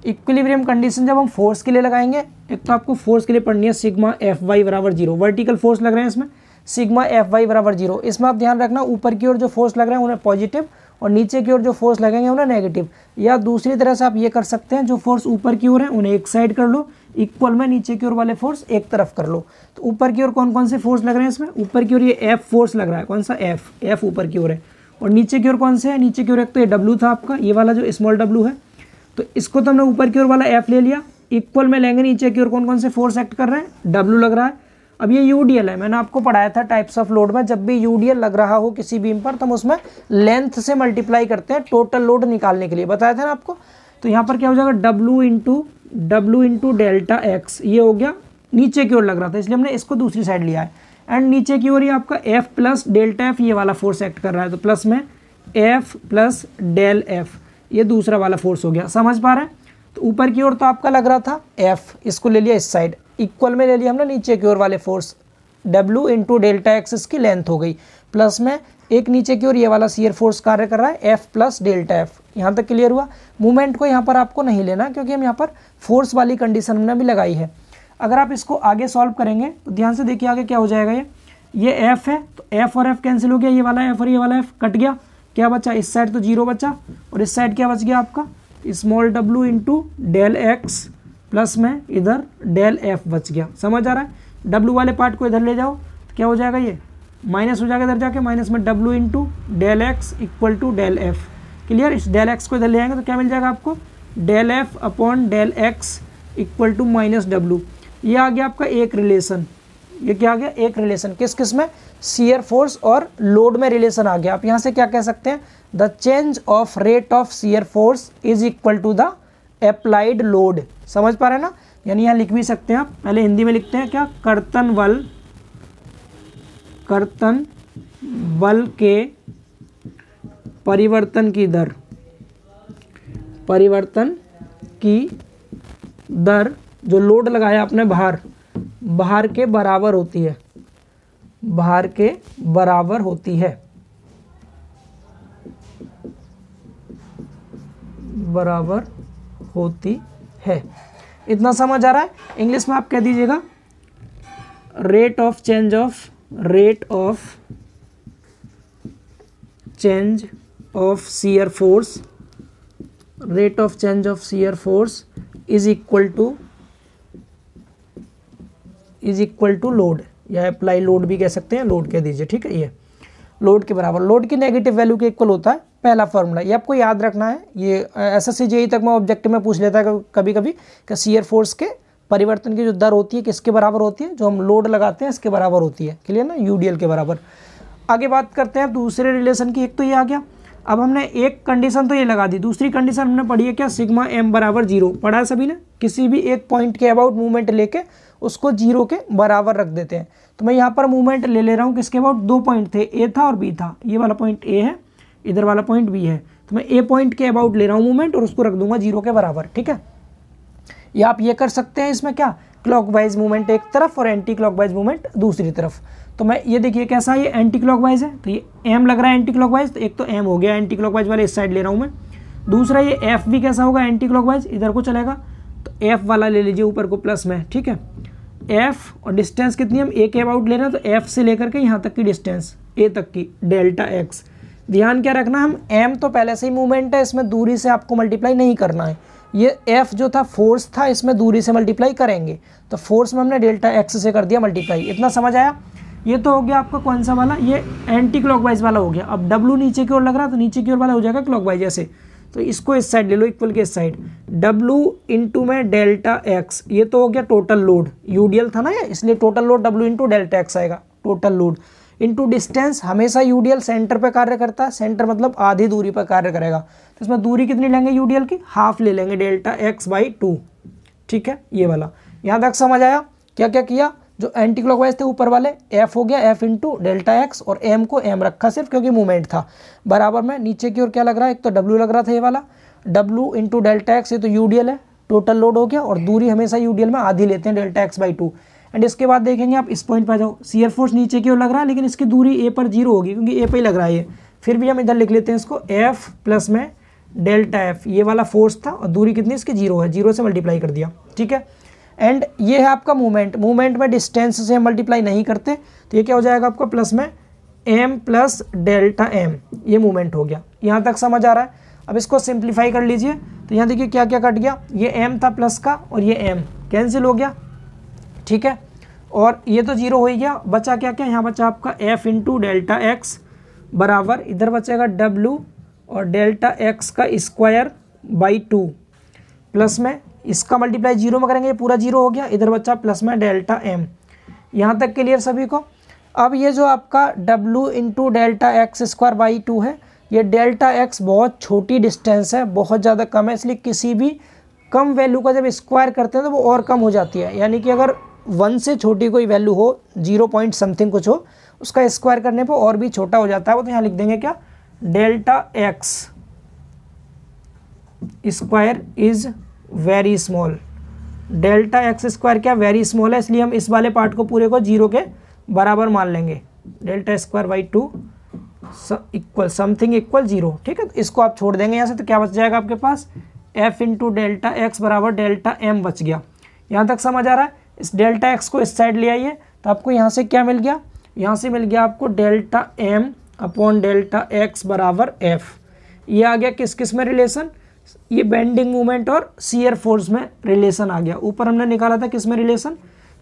इक्विलिब्रियम कंडीशन जब हम फोर्स के लिए लगाएंगे, एक तो आपको फोर्स के लिए पढ़नी है सिग्मा Fy बराबर 0, वर्टिकल फोर्स लग रहे हैं इसमें, सिग्मा Fy बराबर 0। इसमें आप ध्यान रखना, ऊपर की ओर जो फोर्स लग रहे हैं उन्हें पॉजिटिव, और नीचे की ओर जो फोर्स लगेंगे उन्हें नेगेटिव। या दूसरी तरह से आप ये कर सकते हैं, जो फोर्स ऊपर की ओर है उन्हें एक साइड कर लो, इक्वल में नीचे की ओर वाले फोर्स एक तरफ कर लो। तो ऊपर की ओर कौन कौन से फोर्स लग रहे हैं इसमें? ऊपर की ओर ये F फोर्स लग रहा है, कौन सा? F ऊपर की ओर है। और नीचे की ओर कौन से है? नीचे की ओर एक तो ये W था आपका, ये वाला जो स्मॉल W है, तो इसको तो हमने ऊपर की ओर वाला F ले लिया, इक्वल में लेंगे नीचे की ओर कौन कौन से फोर्स एक्ट कर रहे हैं? W लग रहा है। अब ये UDL है, मैंने आपको पढ़ाया था टाइप्स ऑफ लोड में, जब भी UDL लग रहा हो किसी बीम पर तो हम उसमें लेंथ से मल्टीप्लाई करते हैं टोटल लोड निकालने के लिए, बताया था ना आपको। तो यहाँ पर क्या हो जाएगा? W इंटू डेल्टा X, ये हो गया, नीचे की ओर लग रहा था इसलिए हमने इसको दूसरी साइड लिया है, एंड नीचे की ओर ये आपका F प्लस डेल्टा F, ये वाला फोर्स एक्ट कर रहा है, तो प्लस में F प्लस डेल F, ये दूसरा वाला फोर्स हो गया। समझ पा रहे हैं? तो ऊपर की ओर तो आपका लग रहा था F, इसको ले लिया इस साइड, इक्वल में ले लिया हमने नीचे की ओर वाले force W into delta X, इसकी लेंथ हो गई, प्लस में एक नीचे की ओर ये वाला शियर फोर्स कार्य कर रहा है F प्लस डेल्टा F। यहाँ तक क्लियर हुआ? मूवमेंट को यहाँ पर आपको नहीं लेना, क्योंकि हम यहाँ पर फोर्स वाली कंडीशन हमने भी लगाई है। अगर आप इसको आगे सॉल्व करेंगे तो ध्यान से देखिए आगे क्या हो जाएगा। ये F है, तो F और F कैंसिल हो गया, ये वाला F और ये वाला F कट गया, क्या बचा? इस साइड तो 0 बचा, और इस साइड क्या बच गया आपका? Small W into del X plus में इधर डेल F बच गया। समझ आ रहा है? W वाले पार्ट को इधर ले जाओ तो क्या हो जाएगा? ये माइनस हो जाएगा इधर जाके, माइनस में W into del X equal to del F। Clear? इस डेल X को इधर ले आएंगे तो क्या मिल जाएगा आपको? Del F upon del X equal to minus W। ये आ गया आपका एक रिलेशन। ये क्या आ गया? एक रिलेशन। किस किस में? शियर फोर्स और लोड में रिलेशन आ गया। आप यहाँ से क्या कह सकते हैं? The change of rate of shear force is equal to the applied load. समझ पा रहे हैं ना? यानी यहाँ लिख भी सकते हैं आप, पहले हिंदी में लिखते हैं क्या? कर्तन बल कर्तन बल के परिवर्तन की दर, परिवर्तन की दर जो लोड लगाया आपने भार के बराबर होती है, भार के बराबर होती है, बराबर होती है। इतना समझ आ रहा है? इंग्लिश में आप कह दीजिएगा rate of change of shear force, rate of change of shear force is equal to load, या अप्लाई लोड भी कह सकते हैं, लोड कह दीजिए, ठीक है। ये लोड के बराबर, लोड की नेगेटिव वैल्यू के इक्वल होता है पहला फॉर्मूला, ये आपको याद रखना है। ये एसएससी जेईई तक में ऑब्जेक्टिव में पूछ लेता है कभी कभी कि शियर फोर्स के परिवर्तन की जो दर होती है किसके बराबर होती है, जो हम लोड लगाते हैं इसके बराबर होती है, क्लियर ना, यूडीएल के बराबर। आगे बात करते हैं दूसरे रिलेशन की। एक तो ये आ गया, अब हमने एक कंडीशन तो ये लगा दी, दूसरी कंडीशन हमने पढ़ी है क्या, सिग्मा एम बराबर 0, पढ़ा है सभी ने। किसी भी एक पॉइंट के अबाउट मूवमेंट लेके उसको 0 के बराबर रख देते हैं। तो मैं यहाँ पर मूवमेंट ले रहा हूँ किसके अबाउट, 2 पॉइंट थे, ए था और बी था, ये वाला पॉइंट ए है, इधर वाला पॉइंट बी है, तो मैं ए पॉइंट के अबाउट ले रहा हूँ मूवमेंट और उसको रख दूंगा 0 के बराबर, ठीक है। या आप ये कर सकते हैं इसमें क्या, क्लॉकवाइज मूवमेंट एक तरफ और एंटी क्लॉकवाइज मूवमेंट दूसरी तरफ। तो मैं ये देखिए कैसा, ये एंटी क्लॉकवाइज है तो ये एम लग रहा है एंटी क्लॉकवाइज, तो एक तो एम हो गया एंटी क्लॉकवाइज वाले इस साइड ले रहा हूँ मैं। दूसरा ये एफ भी कैसा होगा, एंटी क्लॉकवाइज, इधर को चलेगा, तो एफ वाला ले लीजिए ऊपर को प्लस में, ठीक है। एफ और डिस्टेंस कितनी, हम ए के अबाउट ले रहे हैं, तो एफ से लेकर के यहाँ तक की डिस्टेंस ए तक की डेल्टा एक्स। ध्यान क्या रखना, हम एम तो पहले से ही मूवमेंट है, इसमें दूरी से आपको मल्टीप्लाई नहीं करना है। ये एफ जो था फोर्स था, इसमें दूरी से मल्टीप्लाई करेंगे, तो फोर्स में हमने डेल्टा एक्स से कर दिया मल्टीप्लाई। इतना समझ आया? ये तो हो गया आपका कौन सा वाला, ये एंटी क्लॉकवाइज वाला हो गया। अब डब्लू नीचे की ओर लग रहा है तो नीचे की ओर वाला हो जाएगा क्लॉकवाइज ऐसे, तो इसको इस साइड ले लो, इक्वल के इस साइड, डब्लू इंटू में डेल्टा एक्स, ये तो हो गया टोटल लोड, यूडीएल था ना ये, इसलिए total load W into delta x आएगा, टोटल लोड इंटू डिस्टेंस। हमेशा यूडीएल सेंटर पे कार्य करता है, सेंटर मतलब आधी दूरी पर कार्य करेगा, तो इसमें दूरी कितनी लेंगे यूडीएल की, हाफ ले लेंगे, डेल्टा एक्स बाई 2, ठीक है, ये वाला। यहाँ तक समझ आया? क्या क्या किया, जो एंटी क्लॉकवाइज थे ऊपर वाले, एफ हो गया एफ इंटू डेल्टा एक्स, और एम को एम रखा सिर्फ क्योंकि मूवमेंट था, बराबर में नीचे की ओर क्या लग रहा है, एक तो डब्ल्यू लग रहा था ये वाला, डब्ल्यू इंटू डेल्टा एक्स, ये तो यूडीएल है, टोटल लोड हो गया, और दूरी हमेशा यूडीएल में आधी लेते हैं, डेल्टा एक्स बाई 2। एंड इसके बाद देखेंगे आप इस पॉइंट पर जाओ, शियर फोर्स नीचे की ओर लग रहा है, लेकिन इसकी दूरी ए पर 0 होगी क्योंकि ए पे ही लग रहा है ये, फिर भी हम इधर लिख लेते हैं इसको एफ प्लस में डेल्टा एफ, ये वाला फोर्स था और दूरी कितनी इसकी 0 है, 0 से मल्टीप्लाई कर दिया, ठीक है। एंड ये है आपका मूवमेंट, मूवमेंट में डिस्टेंस से मल्टीप्लाई नहीं करते, तो ये क्या हो जाएगा आपका प्लस में एम प्लस डेल्टा एम, ये मूवमेंट हो गया। यहाँ तक समझ आ रहा है? अब इसको सिंप्लीफाई कर लीजिए, तो यहाँ देखिए क्या क्या कट गया, ये एम था प्लस का और ये एम कैंसिल हो गया, ठीक है, और ये तो 0 हो ही गया, बचा क्या क्या, यहाँ बचा आपका एफ इंटू डेल्टा एक्स बराबर, इधर बचेगा डब्ल्यू और डेल्टा एक्स का स्क्वायर बाई 2, प्लस में इसका मल्टीप्लाई 0 में करेंगे, ये पूरा 0 हो गया, इधर बचा प्लस में डेल्टा एम। यहाँ तक क्लियर सभी को? अब ये जो आपका W into delta x square by 2 है, ये डेल्टा एक्स बहुत छोटी डिस्टेंस है, बहुत ज़्यादा कम है, इसलिए किसी भी कम वैल्यू का जब स्क्वायर करते हैं तो वो और कम हो जाती है। यानी कि अगर 1 से छोटी कोई वैल्यू हो, 0 पॉइंट समथिंग कुछ हो, उसका स्क्वायर करने पर और भी छोटा हो जाता है वो, तो यहाँ लिख देंगे क्या, delta x square is very small, delta x square क्या वेरी स्मॉल है, इसलिए हम इस वाले पार्ट को पूरे को 0 के बराबर मान लेंगे, delta square by 2 equal something equal 0, ठीक है। तो इसको आप छोड़ देंगे यहाँ से, तो क्या बच जाएगा आपके पास, एफ इंटू डेल्टा एक्स बराबर डेल्टा एम बच गया। यहाँ तक समझ आ रहा है? इस डेल्टा एक्स को इस साइड ले आइए, तो आपको यहाँ से क्या मिल गया, यहाँ से मिल गया आपको delta m upon delta x बराबर एफ। ये आ गया किस किस में रिलेशन, ये बेंडिंग मूवमेंट और शियर फोर्स में रिलेशन आ गया। ऊपर हमने निकाला था किस में रिलेशन,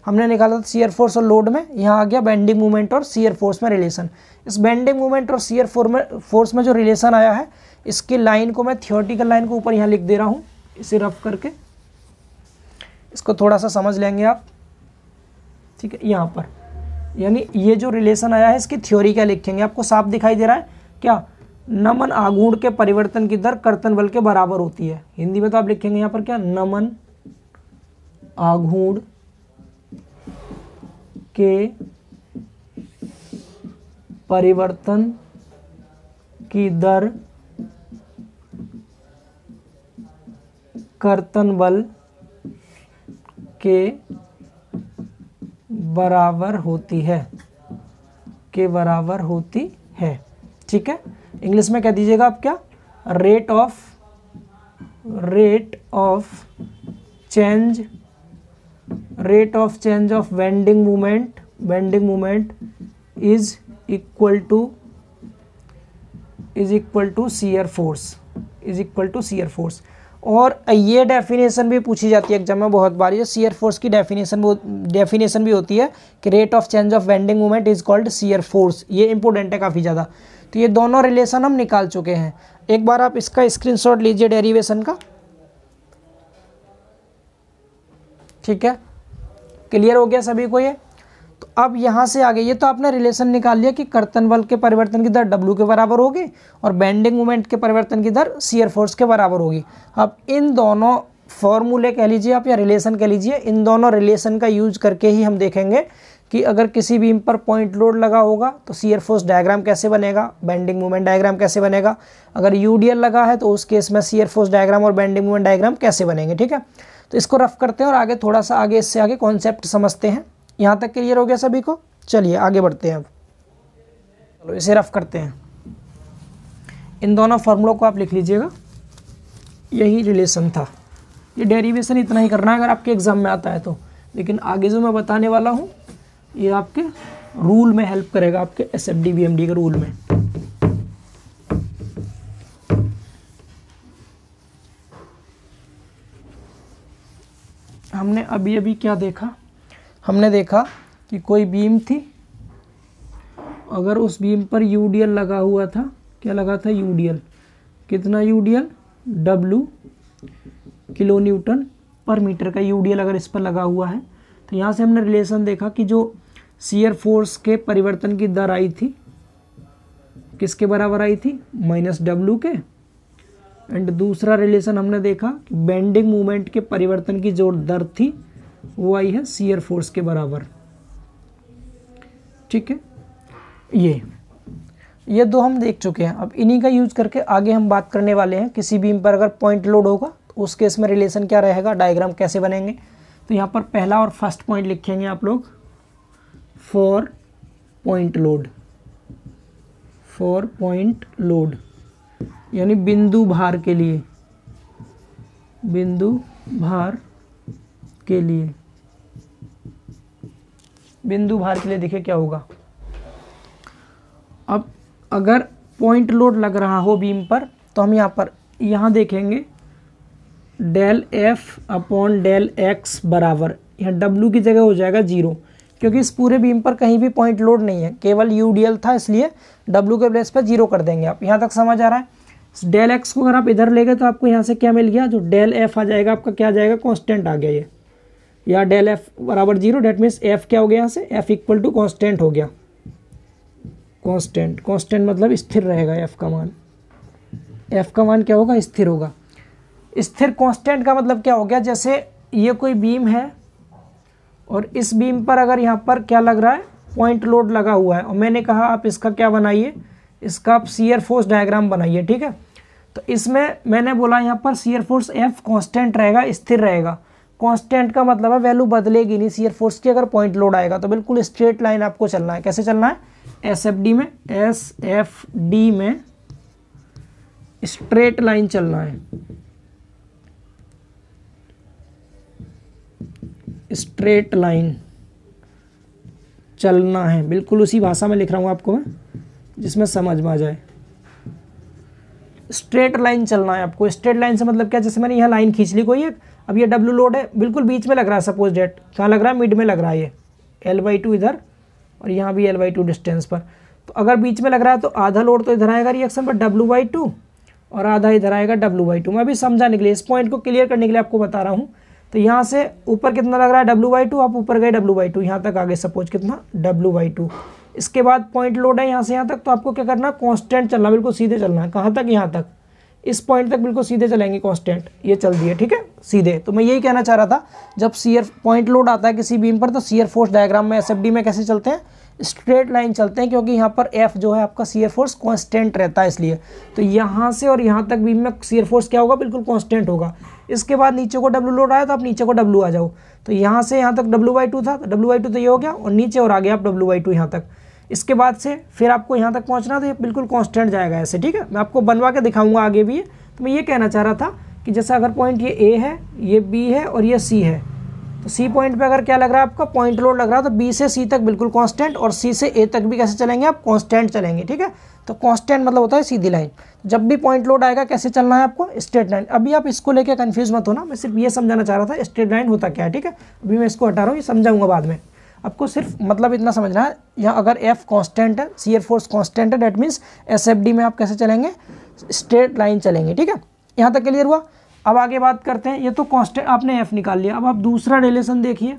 हमने निकाला था शियर फोर्स और लोड में, यहाँ आ गया बेंडिंग मूवमेंट और शियर फोर्स में रिलेशन। इस बेंडिंग मूवमेंट और शियर फोर्स में जो रिलेशन आया है, इसकी लाइन को मैं थियोरेटिकल लाइन को ऊपर यहाँ लिख दे रहा हूँ, इसे रफ करके, इसको थोड़ा सा समझ लेंगे आप, ठीक है। यहाँ पर यानी ये जो रिलेशन आया है इसकी थ्योरी क्या लिखेंगे, आपको साफ दिखाई दे रहा है क्या, नमन आघूर्ण के परिवर्तन की दर कर्तन बल के बराबर होती है। हिंदी में तो आप लिखेंगे यहाँ पर क्या, नमन आघूर्ण के परिवर्तन की दर कर्तन बल के बराबर होती है, ठीक है। इंग्लिश में कह दीजिएगा आप क्या, rate of change of bending moment is equal to shear force. और ये डेफिनेशन भी पूछी जाती है एग्जाम में बहुत बार। ये शियर फोर्स की डेफिनेशन भी होती है कि rate of change of bending moment is called shear force. ये इंपॉर्टेंट है काफ़ी ज़्यादा। तो ये दोनों रिलेशन हम निकाल चुके हैं। एक बार आप इसका स्क्रीनशॉट लीजिए डेरिवेशन का, ठीक है। क्लियर हो गया सभी को ये। तो अब यहाँ से आगे ये तो आपने रिलेशन निकाल लिया कि कर्तन बल के परिवर्तन की दर W के बराबर होगी और बेंडिंग मोमेंट के परिवर्तन की दर शियर फोर्स के बराबर होगी। अब इन दोनों फॉर्मूले कह लीजिए आप या रिलेशन कह लीजिए, इन दोनों रिलेशन का यूज करके ही हम देखेंगे कि अगर किसी बीम पर पॉइंट लोड लगा होगा तो शियर फोर्स डायग्राम कैसे बनेगा, बेंडिंग मोमेंट डायग्राम कैसे बनेगा। अगर यूडीएल लगा है तो उस केस में शियर फोर्स डायग्राम और बेंडिंग मोमेंट डायग्राम कैसे बनेंगे, ठीक है। तो इसको रफ करते हैं और आगे थोड़ा सा आगे इससे आगे कॉन्सेप्ट समझते हैं। यहाँ तक क्लियर हो गया सभी को? चलिए आगे बढ़ते हैं। अब चलो इसे रफ करते हैं। इन दोनों फॉर्मूलों को आप लिख लीजिएगा, यही रिलेशन था। ये डेरिवेशन इतना ही करना है अगर आपके एग्जाम में आता है तो, लेकिन आगे जो मैं बताने वाला हूँ ये आपके रूल में हेल्प करेगा, आपके एसएफडी बीएमडी के रूल में। हमने अभी क्या देखा, हमने देखा कि कोई बीम थी, अगर उस बीम पर यूडीएल लगा हुआ था, क्या लगा था, यूडीएल, कितना यूडीएल, W किलो न्यूटन पर मीटर का यूडीएल अगर इस पर लगा हुआ है तो यहाँ से हमने रिलेशन देखा कि जो शियर फोर्स के परिवर्तन की दर आई थी किसके बराबर आई थी, -W के। एंड दूसरा रिलेशन हमने देखा कि बेंडिंग मोमेंट के परिवर्तन की जो दर थी वो आई है शियर फोर्स के बराबर, ठीक है। ये दो हम देख चुके हैं। अब इन्हीं का यूज करके आगे हम बात करने वाले हैं। किसी बीम पर अगर पॉइंट लोड होगा तो उस केस में रिलेशन क्या रहेगा, डायग्राम कैसे बनेंगे। तो यहाँ पर पहला और फर्स्ट पॉइंट लिखेंगे आप लोग, फॉर पॉइंट लोड, यानी बिंदु भार के लिए, बिंदु भार के लिए देखिए क्या होगा। अब अगर पॉइंट लोड लग रहा हो बीम पर तो हम यहाँ देखेंगे del f upon del x बराबर, यहाँ W की जगह हो जाएगा 0, क्योंकि इस पूरे बीम पर कहीं भी पॉइंट लोड नहीं है, केवल यूडीएल था, इसलिए W के प्लेस पर 0 कर देंगे आप। यहाँ तक समझ आ रहा है। डेल एक्स को अगर आप इधर ले गए तो आपको यहाँ से क्या मिल गया, जो डेल एफ आ जाएगा आपका क्या आ जाएगा, कॉन्स्टेंट आ गया ये, या डेल एफ बराबर 0, डेट मीन्स एफ क्या हो गया, यहाँ से एफ इक्वल टू कॉन्स्टेंट हो गया। कॉन्स्टेंट मतलब स्थिर रहेगा एफ का मान क्या होगा, स्थिर होगा। स्थिर कांस्टेंट का मतलब क्या हो गया, जैसे ये कोई बीम है और इस बीम पर अगर यहाँ पर क्या लग रहा है, पॉइंट लोड लगा हुआ है, और मैंने कहा आप इसका क्या बनाइए, इसका आप शियर फोर्स डायग्राम बनाइए, ठीक है। तो इसमें मैंने बोला यहाँ पर शियर फोर्स एफ कांस्टेंट रहेगा, स्थिर रहेगा। कांस्टेंट का मतलब है वैल्यू बदलेगी नहीं शियर फोर्स की अगर पॉइंट लोड आएगा। तो बिल्कुल स्ट्रेट लाइन आपको चलना है। कैसे चलना है, एसएफडी में स्ट्रेट लाइन चलना है, स्ट्रेट लाइन चलना है। बिल्कुल उसी भाषा में लिख रहा हूँ आपको मैं, जिसमें समझ में आ जाए। स्ट्रेट लाइन चलना है आपको। स्ट्रेट लाइन से मतलब क्या, जैसे मैंने यहाँ लाइन खींच ली कोई एक, अब ये W लोड है, बिल्कुल बीच में लग रहा है, सपोज डेट कहाँ लग रहा है, मिड में लग रहा है, ये L/2 इधर और यहाँ भी L/2 डिस्टेंस पर। तो अगर बीच में लग रहा है तो आधा लोड तो इधर आएगा रिएक्शन पर W/2 और आधा इधर आएगा W/2। मैं अभी समझाने के लिए, इस पॉइंट को क्लियर करने के लिए आपको बता रहा हूँ। तो यहाँ से ऊपर कितना लग रहा है, W/2, आप ऊपर गए W/2, यहाँ तक आगे सपोज कितना, W/2। इसके बाद पॉइंट लोड है यहाँ से यहाँ तक, तो आपको क्या करना है, कांस्टेंट चलना, बिल्कुल सीधे चलना है। कहाँ तक, यहाँ तक। इस पॉइंट तक बिल्कुल सीधे चलेंगे कांस्टेंट, ये चल दिए, ठीक है सीधे। तो मैं यही कहना चाह रहा था, जब शियर पॉइंट लोड आता है किसी बीम पर तो शियर फोर्स डायग्राम में एसएफडी में कैसे चलते हैं, स्ट्रेट लाइन चलते हैं, क्योंकि यहाँ पर एफ जो है आपका शियर फोर्स कांस्टेंट रहता है इसलिए। तो यहाँ से और यहाँ तक बीम में शियर फोर्स क्या होगा, बिल्कुल कांस्टेंट होगा। इसके बाद नीचे को डब्ल्यू लोड आया तो आप नीचे को डब्ल्यू आ जाओ, तो यहाँ से यहाँ तक W/2 था, तो W/2 तो ये हो गया, और नीचे और आ गया आप W/2 यहाँ तक। इसके बाद से फिर आपको यहाँ तक पहुँचना, तो ये बिल्कुल कांस्टेंट जाएगा ऐसे, ठीक है। मैं आपको बनवा के दिखाऊंगा आगे भी। तो मैं ये कहना चाह रहा था कि जैसे अगर पॉइंट ये ए है, ये बी है और ये सी है, तो सी पॉइंट पे अगर क्या लग रहा है आपका, पॉइंट लोड लग रहा है, तो बी से सी तक बिल्कुल कांस्टेंट, और सी से ए तक भी कैसे चलेंगे आप, कांस्टेंट चलेंगे, ठीक है। तो कांस्टेंट मतलब होता है सीधी लाइन। जब भी पॉइंट लोड आएगा कैसे चलना है आपको, स्ट्रेट लाइन। अभी आप इसको लेके कंफ्यूज मत होना, मैं सिर्फ ये समझाना चाह रहा था स्ट्रेट लाइन होता क्या है, ठीक है। अभी मैं इसको हटा रहा हूँ, ये समझाऊंगा बाद में। आपको सिर्फ मतलब इतना समझना है, यहाँ अगर एफ कांस्टेंट है, शियर फोर्स कांस्टेंट है, डेट मीन्स एसएफडी में आप कैसे चलेंगे, स्ट्रेट लाइन चलेंगे, ठीक है। यहाँ तक क्लियर हुआ। अब आगे बात करते हैं, ये तो कांस्टेंट आपने एफ निकाल लिया। अब आप दूसरा रिलेशन देखिए,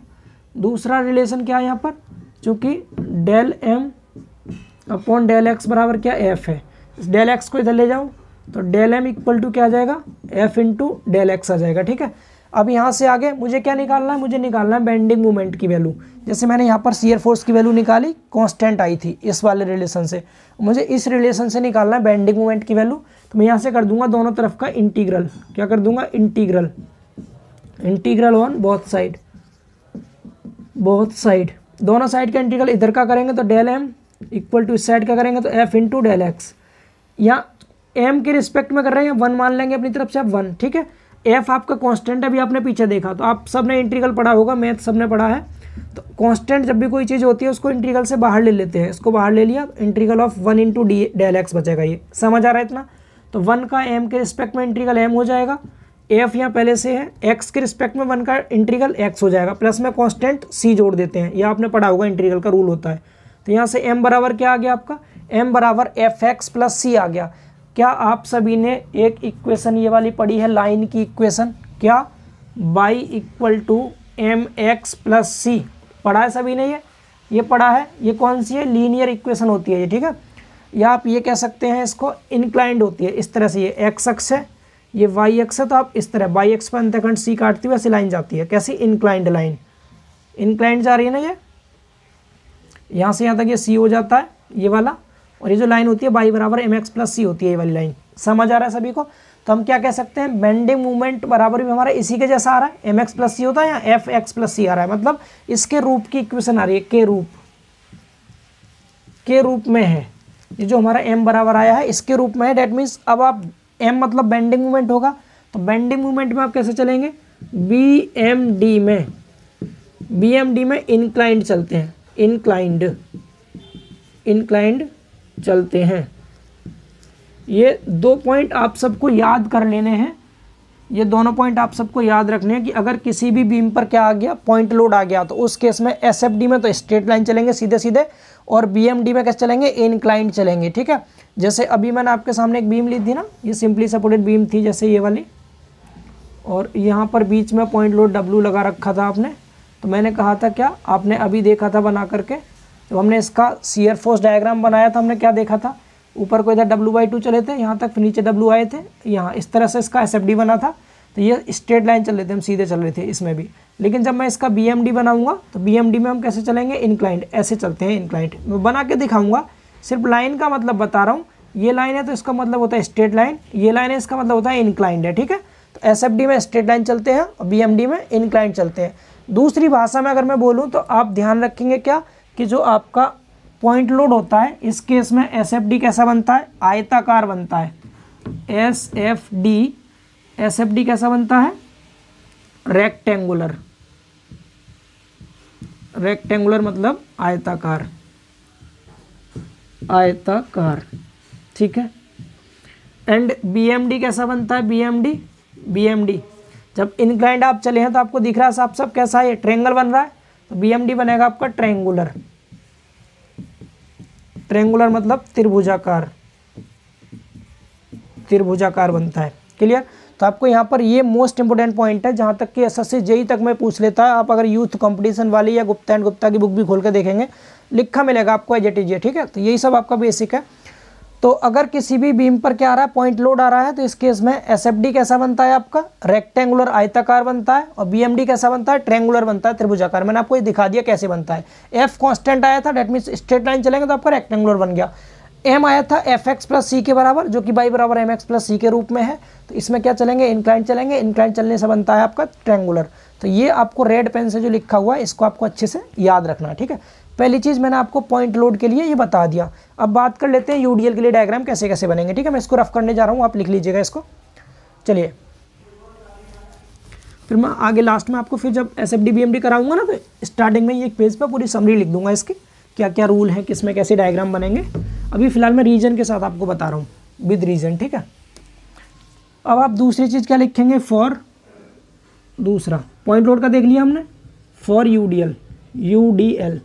दूसरा रिलेशन क्या है यहाँ पर, चूँकि del m upon del x बराबर क्या एफ है, इस डेल एक्स को इधर ले जाओ तो डेल एम इक्वल टू क्या आ जाएगा, एफ इंटू डेल एक्स आ जाएगा, ठीक है। अब यहाँ से आगे मुझे क्या निकालना है, मुझे निकालना है बेंडिंग मोमेंट की वैल्यू। जैसे मैंने यहाँ पर शियर फोर्स की वैल्यू निकाली, कांस्टेंट आई थी इस वाले रिलेशन से, मुझे इस रिलेशन से निकालना है बेंडिंग मोमेंट की वैल्यू। तो मैं यहाँ से कर दूंगा दोनों तरफ का इंटीग्रल, क्या कर दूंगा, integral, integral on both side, both side, दोनों साइड का इंटीग्रल इधर का करेंगे तो डेल एम इक्वल टू इस साइड का करेंगे तो एफ इंटू डेल एक्स। यहाँ एम के रिस्पेक्ट में कर रहे हैं, वन मान लेंगे अपनी तरफ से, अब वन, ठीक है। एफ आपका कांस्टेंट है, अभी आपने पीछे देखा, तो आप सब ने इंटीग्रल पढ़ा होगा, मैथ सब ने पढ़ा है। तो कांस्टेंट जब भी कोई चीज़ होती है उसको इंटीग्रल से बाहर ले लेते हैं, इसको बाहर ले लिया, integral of one into del x बचेगा, ये समझ आ रहा है इतना। तो वन का एम के रिस्पेक्ट में इंटीग्रल एम हो जाएगा, एफ यहाँ पहले से है, एक्स के रिस्पेक्ट में वन का इंटीग्रल एक्स हो जाएगा, प्लस में कांस्टेंट सी जोड़ देते हैं, ये आपने पढ़ा होगा, इंटीग्रल का रूल होता है। तो यहाँ से एम बराबर क्या आ गया आपका, एम बराबर एफ एक्स प्लस सी आ गया। क्या आप सभी ने एक इक्वेशन ये वाली पढ़ी है, लाइन की इक्वेशन, क्या y equal to m x plus c, पढ़ा है सभी ने ये पढ़ा है। ये कौन सी है, लीनियर इक्वेशन होती है ये, ठीक है। या आप ये कह सकते हैं इसको इंक्लाइंड होती है, इस तरह से, ये एक्स अक्ष है, ये वाई अक्ष है, तो आप इस तरह वाई अक्ष पर अंतःखंड सी काटती हुई ऐसी लाइन जाती है, कैसी, इंक्लाइंड लाइन, इंक्लाइंड जा रही है ना, ये यहाँ से यहाँ तक ये सी हो जाता है ये वाला, और ये जो लाइन होती है y बराबर एम एक्स प्लस सी होती है, ये वाली लाइन, समझ आ रहा है सभी को। तो हम क्या कह सकते हैं, बेंडिंग मूवमेंट बराबर भी हमारा इसी के जैसा आ रहा है, एम एक्स प्लस सी होता है, या एफ एक्स प्लस सी आ रहा है, मतलब इसके रूप की इक्वेशन आ रही है, के रूप में है, ये जो हमारा m बराबर आया है इसके रूप में है। डेट मीन्स अब आप m मतलब बेंडिंग मूवमेंट होगा, तो बेंडिंग मूवमेंट में आप कैसे चलेंगे, BMD में इंक्लाइंड चलते हैं, इंक्लाइंड चलते हैं। ये दो पॉइंट आप सबको याद कर लेने हैं, ये दोनों पॉइंट आप सबको याद रखने हैं कि अगर किसी भी बीम पर क्या आ गया, पॉइंट लोड आ गया, तो उस केस में एसएफडी में तो स्ट्रेट लाइन चलेंगे सीधे सीधे, और बीएमडी में कैसे चलेंगे, इनक्लाइंड चलेंगे, ठीक है। जैसे अभी मैंने आपके सामने एक बीम ली थी ना, ये सिंपली सपोर्टेड बीम थी जैसे ये वाली, और यहाँ पर बीच में पॉइंट लोड डब्ल्यू लगा रखा था आपने। तो मैंने कहा था क्या, आपने अभी देखा था बना करके, तो हमने इसका शियर फोर्स डायग्राम बनाया था, हमने क्या देखा था, ऊपर को इधर W/2 चले थे यहाँ तक, फिर नीचे W आए थे यहाँ, इस तरह से इसका एसएफडी बना था। तो ये स्ट्रेट लाइन चल रहे थे, हम सीधे चल रहे थे इसमें भी। लेकिन जब मैं इसका BMD बनाऊंगा तो BMD में हम कैसे चलेंगे, इंक्लाइंड, ऐसे चलते हैं इंक्लाइंड। मैं बना के दिखाऊंगा, सिर्फ लाइन का मतलब बता रहा हूँ। ये लाइन है तो इसका मतलब होता है स्ट्रेट लाइन, ये लाइन है इसका मतलब होता है इंक्लाइंड है, ठीक है। तो एसएफडी में स्ट्रेट लाइन चलते हैं और BMD में इंक्लाइंड चलते हैं। दूसरी भाषा में अगर मैं बोलूँ तो आप ध्यान रखेंगे क्या, कि जो आपका पॉइंट लोड होता है इस केस में एसएफडी कैसा बनता है, आयताकार बनता है। एसएफडी कैसा बनता है, रेक्टेंगुलर, मतलब आयताकार, ठीक है। एंड BMD कैसा बनता है, BMD जब इंक्लाइंड आप चले हैं तो आपको दिख रहा है साफ साफ कैसा है, ट्रायंगल बन रहा है, तो BMD बनेगा आपका ट्रायंगुलर मतलब त्रिभुजाकार बनता है, क्लियर। तो आपको यहाँ पर ये मोस्ट इंपोर्टेंट पॉइंट है, जहाँ तक कि SSC JEE तक में पूछ लेता है। आप अगर यूथ कंपटीशन वाली या गुप्ता एंड गुप्ता की बुक भी खोल के देखेंगे, लिखा मिलेगा आपको एज इट इज, ठीक है। तो यही सब आपका बेसिक है। तो अगर किसी भी बीम पर क्या आ रहा है, पॉइंट लोड आ रहा है, तो इस केस में एसएफडी कैसा बनता है आपका, रेक्टेंगुलर आयताकार बनता है, और बीएमडी कैसा बनता है, ट्रेंगुलर बनता है, त्रिभुजाकार। मैंने आपको ये दिखा दिया कैसे बनता है। एफ कांस्टेंट आया था, डेट मीन्स स्ट्रेट लाइन चलेंगे तो आपका रेक्टेंगुलर बन गया। एम आया था एफ एक्स प्लस सी के बराबर, जो कि बाई बराबर एम एक्स प्लस सी के रूप में है, तो इसमें क्या चलेंगे, इंक्लाइन चलेंगे, इंक्लाइन चलने से बनता है आपका ट्रेंगुलर। तो ये आपको रेड पेन से जो लिखा हुआ है इसको आपको अच्छे से याद रखना है, ठीक है। पहली चीज़ मैंने आपको पॉइंट लोड के लिए ये बता दिया। अब बात कर लेते हैं यूडीएल के लिए डायग्राम कैसे कैसे बनेंगे, ठीक है। मैं इसको रफ करने जा रहा हूँ, आप लिख लीजिएगा इसको। चलिए फिर मैं आगे लास्ट में आपको फिर जब एसएफडी बीएमडी कराऊंगा ना, तो स्टार्टिंग में ये एक पेज पर पूरी समरी लिख दूंगा इसकी, क्या क्या रूल है, किसमें कैसे डायग्राम बनेंगे। अभी फिलहाल मैं रीजन के साथ आपको बता रहा हूँ, विद रीजन, ठीक है। अब आप दूसरी चीज़ क्या लिखेंगे, फॉर, दूसरा पॉइंट लोड का देख लिया हमने, फॉर यूडीएल, यूडीएल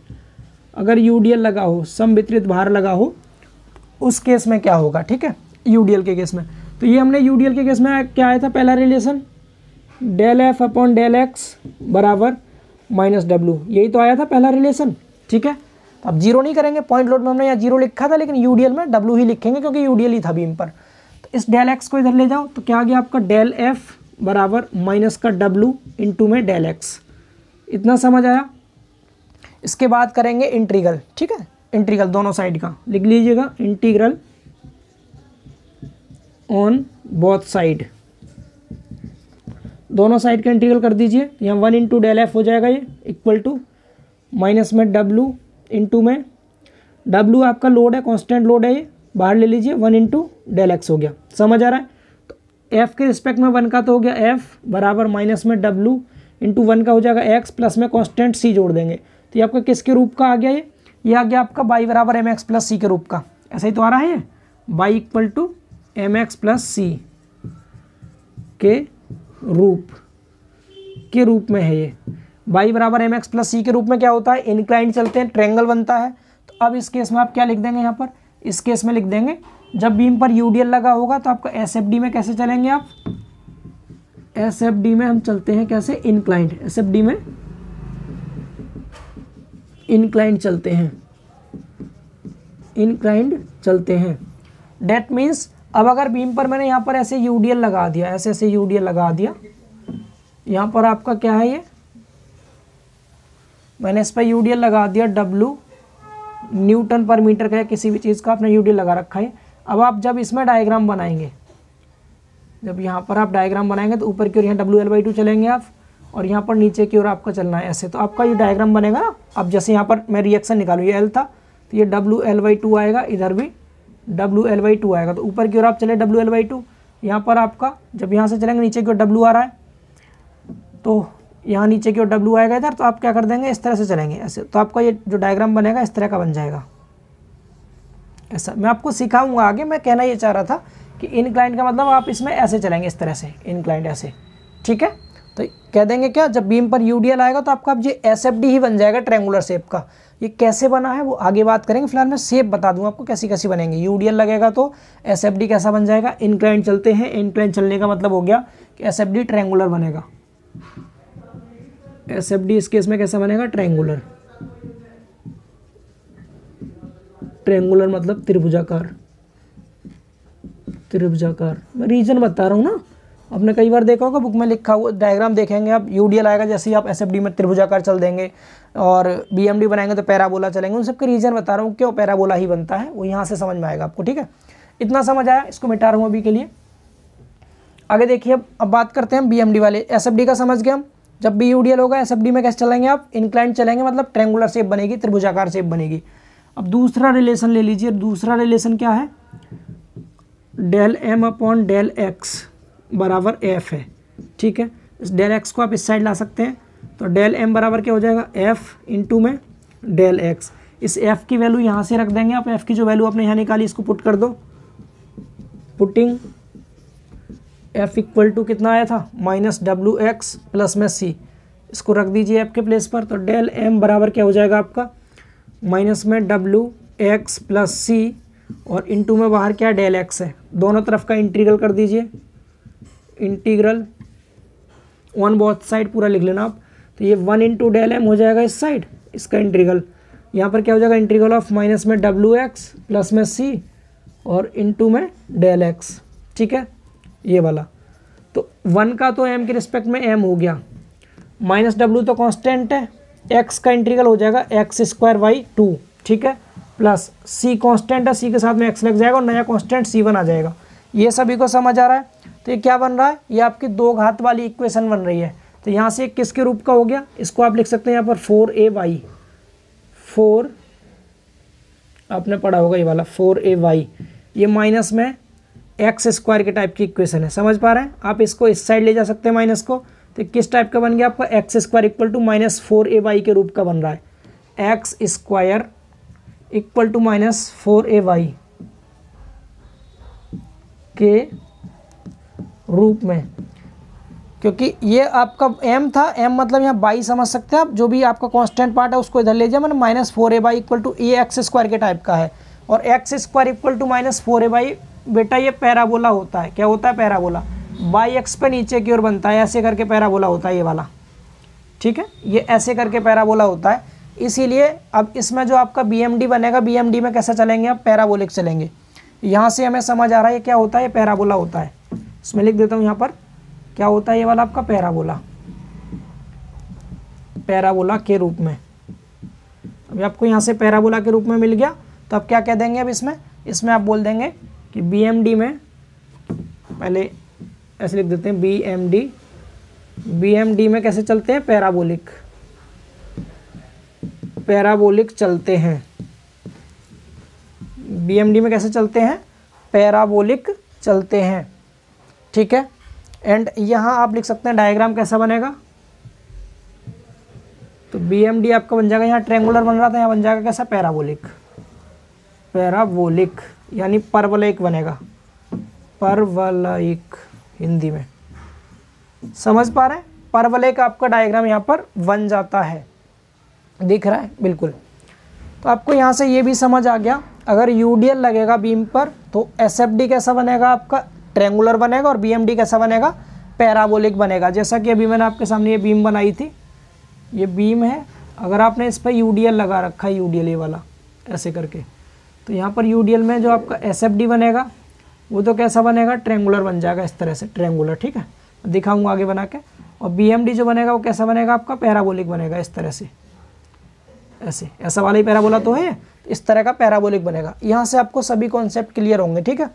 अगर यूडीएल लगा हो, समवितरित भार लगा हो, उस केस में क्या होगा, ठीक है, यूडीएल के केस में। तो ये हमने यूडीएल के केस में क्या आया था, पहला relation del f upon del x बराबर माइनस डब्लू, यही तो आया था पहला रिलेशन, ठीक है। तो अब जीरो नहीं करेंगे, पॉइंट लोड में हमने यहाँ जीरो लिखा था, लेकिन यूडीएल में डब्लू ही लिखेंगे क्योंकि यूडीएल ही था बीम पर। तो इस डेल एक्स को इधर ले जाओ, तो क्या आ गया आपका, डेल एफ बराबर माइनस का डब्लू इंटू में डेल एक्स। इतना समझ आया। इसके बाद करेंगे इंटीग्रल, ठीक है, इंटीग्रल दोनों साइड का लिख लीजिएगा, इंटीग्रल ऑन बोथ साइड, दोनों साइड का इंटीग्रल कर दीजिए। यहाँ 1 इंटू डेल एफ हो जाएगा, ये इक्वल टू माइनस में डब्लू इंटू में, डब्लू आपका लोड है, कांस्टेंट लोड है, ये बाहर ले लीजिए, 1 इंटू डेल एक्स हो गया। समझ आ रहा है। तो एफ के रिस्पेक्ट में 1 का तो हो गया एफ बराबर माइनस में डब्लू इंटू 1 का हो जाएगा एक्स, प्लस में कांस्टेंट सी जोड़ देंगे, तो ये आपका किसके रूप का आ गया, ये आ गया आपका बाई बराबर एम एक्स प्लस सी के रूप का। ऐसा ही तो आ रहा है, ये y equal to m x plus c के रूप में है। ये बाई बराबर एम एक्स प्लस सी के रूप में क्या होता है, इंक्लाइन चलते हैं, ट्रेंगल बनता है। तो अब इस केस में आप क्या लिख देंगे, यहाँ पर इस केस में लिख देंगे, जब बीम पर यूडीएल लगा होगा तो आपका एसएफडी में कैसे चलेंगे आप, एसएफडी में हम चलते हैं कैसे, इंक्लाइंड, एसएफडी में इंक्लाइंड चलते हैं, इंक्लाइंड चलते हैं। डेट मीन्स अब अगर बीम पर मैंने यहाँ पर ऐसे यूडीएल लगा दिया, ऐसे ऐसे यूडीएल लगा दिया, यहाँ पर आपका क्या है, ये मैंने इस पर यूडीएल लगा दिया, डब्लू न्यूटन पर मीटर का, किसी भी चीज़ का आपने यूडीएल लगा रखा है। अब आप जब इसमें डायग्राम बनाएंगे, जब यहाँ पर आप डायग्राम बनाएंगे तो ऊपर की ओर यहाँ WL/2 चलेंगे आप, और यहाँ पर नीचे की ओर आपका चलना है ऐसे। तो आपका ये डायग्राम बनेगा ना, अब जैसे यहाँ पर मैं रिएक्शन निकालूँ, ये L था तो ये WL/2 आएगा, इधर भी WL/2 आएगा, तो ऊपर की ओर आप चले WL/2। यहाँ पर आपका जब यहाँ से चलेंगे नीचे की ओर W आ रहा है, तो यहाँ नीचे की ओर W आएगा इधर, तो आप क्या कर देंगे, इस तरह से चलेंगे ऐसे, तो आपका ये जो डायग्राम बनेगा इस तरह का बन जाएगा। ऐसा मैं आपको सिखाऊंगा आगे। मैं कहना ये चाह रहा था कि इनक्लाइंड का मतलब आप इसमें ऐसे चलेंगे, इस तरह से इनक्लाइंड ऐसे, ठीक है। तो कह देंगे क्या, जब बीम पर यूडीएल आएगा तो आपका अब ये एसएफडी ही बन जाएगा, ट्रायंगुलर शेप का। ये कैसे बना है वो आगे बात करेंगे, फिलहाल मैं शेप बता दूंगा आपको कैसी कैसी बनेंगे। यूडीएल लगेगा तो एसएफडी कैसा बन जाएगा, इनक्लाइंड चलते हैं, इनक्लाइंड चलने का मतलब हो गया कि एसएफडी ट्रायंगुलर बनेगा। एसएफडी इस केस में कैसा बनेगा, ट्रायंगुलर, ट्रायंगुलर मतलब त्रिभुजाकार, त्रिभुजाकार। मैं रीजन बता रहा हूँ ना, आपने कई बार देखा होगा बुक में लिखा हुआ, डायग्राम देखेंगे आप, यूडीएल आएगा जैसे ही आप एसएफडी में त्रिभुजाकार चल देंगे, और बीएमडी बनाएंगे तो पैराबोला चलेंगे। उन सबके रीजन बता रहा हूँ क्यों पैराबोला ही बनता है, वो यहाँ से समझ में आएगा आपको, ठीक है। इतना समझ आया, इसको मिटा रहा हूँ अभी के लिए। आगे देखिए, अब बात करते हैं बीएमडी वाले। एसएफडी का समझ गए हम, जब भी यूडीएल होगा एसएफडी में कैसे चलेंगे आप, इंक्लाइंड चलेंगे, मतलब ट्रायंगुलर शेप बनेगी, त्रिभुजाकार शेप बनेगी। अब दूसरा रिलेशन ले लीजिए, दूसरा रिलेशन क्या है, del m upon del x बराबर एफ है, ठीक है। इस डेल एक्स को आप इस साइड ला सकते हैं, तो डेल एम बराबर क्या हो जाएगा, एफ इंटू में डेल एक्स। इस एफ की वैल्यू यहाँ से रख देंगे आप, एफ की जो वैल्यू आपने यहाँ निकाली इसको पुट कर दो, पुटिंग एफ इक्वल टू कितना आया था, माइनस डब्ल्यू एक्स प्लस में सी, इसको रख दीजिए एफ के प्लेस पर। तो डेल एम बराबर क्या हो जाएगा आपका, माइनस में डब्ल्यू एक्स प्लस सी, और इंटू में बाहर क्या डेल एक्स है, दोनों तरफ का इंटीग्रल कर दीजिए, इंटीग्रल ऑन बोथ साइड पूरा लिख लेना आप। तो ये 1 इंटू डेल एम हो जाएगा इस साइड, इसका इंटीग्रल यहाँ पर क्या हो जाएगा, इंटीग्रल ऑफ माइनस में डब्ल्यू एक्स प्लस में सी, और इनटू में डेल एक्स, ठीक है, ये वाला। तो 1 का तो m के रिस्पेक्ट में m हो गया, माइनस डब्ल्यू तो कांस्टेंट है, x का इंटीग्रल हो जाएगा एक्स स्क्वायर बाई 2, ठीक है, प्लस c कांस्टेंट है, c के साथ में x लग जाएगा और नया कांस्टेंट c1 आ जाएगा। ये सभी को समझ आ रहा है? तो ये क्या बन रहा है, ये आपकी 2 घात वाली इक्वेशन बन रही है। तो यहाँ से किसके रूप का हो गया, इसको आप लिख सकते हैं यहाँ पर 4ay, 4 आपने पढ़ा होगा ये वाला 4ay, ये माइनस में एक्स स्क्वायर के टाइप की इक्वेशन है, समझ पा रहे हैं? आप इसको इस साइड ले जा सकते हैं माइनस को, तो किस टाइप का बन गया आपका, x square equal to minus 4ay के रूप का बन रहा है, x square equal to minus 4ay के रूप में। क्योंकि ये आपका m था, m मतलब यहाँ बाई समझ सकते हैं आप, जो भी आपका कांस्टेंट पार्ट है उसको इधर ले जाए, मैंने minus 4ay equal to a x square के टाइप का है, और x square equal to minus 4ay बेटा ये पैराबोला होता है। क्या होता है, पैराबोला, बाई एक्स पे नीचे की ओर बनता है, ऐसे करके पैराबोला होता है ये वाला, ठीक है, ये ऐसे करके पैराबोला होता है। इसीलिए अब इसमें जो आपका BMD बनेगा, BMD में कैसे चलेंगे आप, पैराबोलिक चलेंगे। यहाँ से हमें समझ आ रहा है क्या होता है, ये पैराबोला होता है। इसमें लिख देता हूँ यहाँ पर क्या होता है, ये वाला आपका पैराबोला, पैराबोला के रूप में। अभी आपको यहाँ से पैराबोला के रूप में मिल गया, तो आप क्या कह देंगे अब इसमें आप बोल देंगे कि BMD में, पहले ऐसे लिख देते हैं BMD में कैसे चलते हैं, पैराबोलिक, पैराबोलिक चलते हैं। BMD में कैसे चलते हैं, पैराबोलिक चलते हैं, ठीक है। एंड यहाँ आप लिख सकते हैं डायग्राम कैसा बनेगा, तो BMD आपका बन जाएगा, यहाँ ट्रायंगुलर बन रहा था, यहाँ बन जाएगा कैसा, पैराबोलिक, पैराबोलिक यानी परवलयिक बनेगा, परवलयिक हिंदी में, समझ पा रहे हैं? परवलयिक आपका डायग्राम यहाँ पर बन जाता है, दिख रहा है बिल्कुल। तो आपको यहाँ से ये भी समझ आ गया, अगर UDL लगेगा बीम पर तो SFD कैसा बनेगा आपका, ट्रायंगुलर बनेगा, और BMD कैसा बनेगा, पैराबोलिक बनेगा। जैसा कि अभी मैंने आपके सामने ये बीम बनाई थी, ये बीम है, अगर आपने इस पर UDL लगा रखा है, UDL ये वाला ऐसे करके, तो यहाँ पर UDL में जो आपका SFD बनेगा वो तो कैसा बनेगा, ट्रायंगुलर बन जाएगा इस तरह से, ट्रायंगुलर, ठीक है, दिखाऊंगा आगे बना के। और BMD जो बनेगा वो कैसा बनेगा आपका, पैराबोलिक बनेगा इस तरह से, ऐसे, ऐसा वाला ही पैराबोला तो है, इस तरह का पैराबोलिक बनेगा। यहाँ से आपको सभी कॉन्सेप्ट क्लियर होंगे, ठीक है।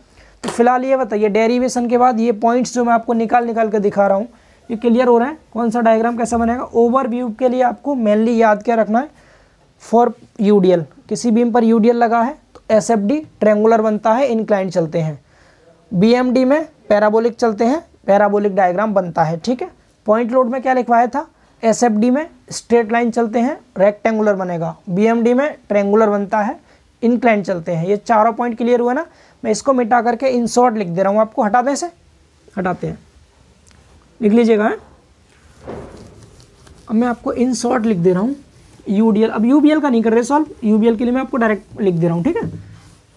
तो फिलहाल ये बताइए, डेरिवेशन के बाद ये पॉइंट्स जो मैं आपको निकाल के दिखा रहा हूँ, ये क्लियर हो रहा है, कौन सा डायग्राम कैसा बनेगा। ओवरव्यू के लिए आपको मेनली याद क्या रखना है, फॉर UDL, किसी बीम पर UDL लगा है तो SFD ट्रायंगुलर बनता है, इंक्लाइंड चलते हैं, BMD में पैराबोलिक चलते हैं, पैराबोलिक डायग्राम बनता है, ठीक है। पॉइंट लोड में क्या लिखवाया था, SFD में स्ट्रेट लाइन चलते हैं, रेक्टेंगुलर बनेगा, BMD में ट्रायंगुलर बनता है, इंक्लाइंड चलते हैं। ये चारों पॉइंट क्लियर हुआ ना। मैं इसको मिटा करके इन शॉर्ट लिख दे रहा हूँ आपको, हटा दें, से हटाते हैं, लिख लीजिएगा। अब मैं आपको इन शॉर्ट लिख दे रहा हूँ UDL, अब UBL का नहीं कर रहे सॉल्व, UBL के लिए मैं आपको डायरेक्ट लिख दे रहा हूँ, ठीक है।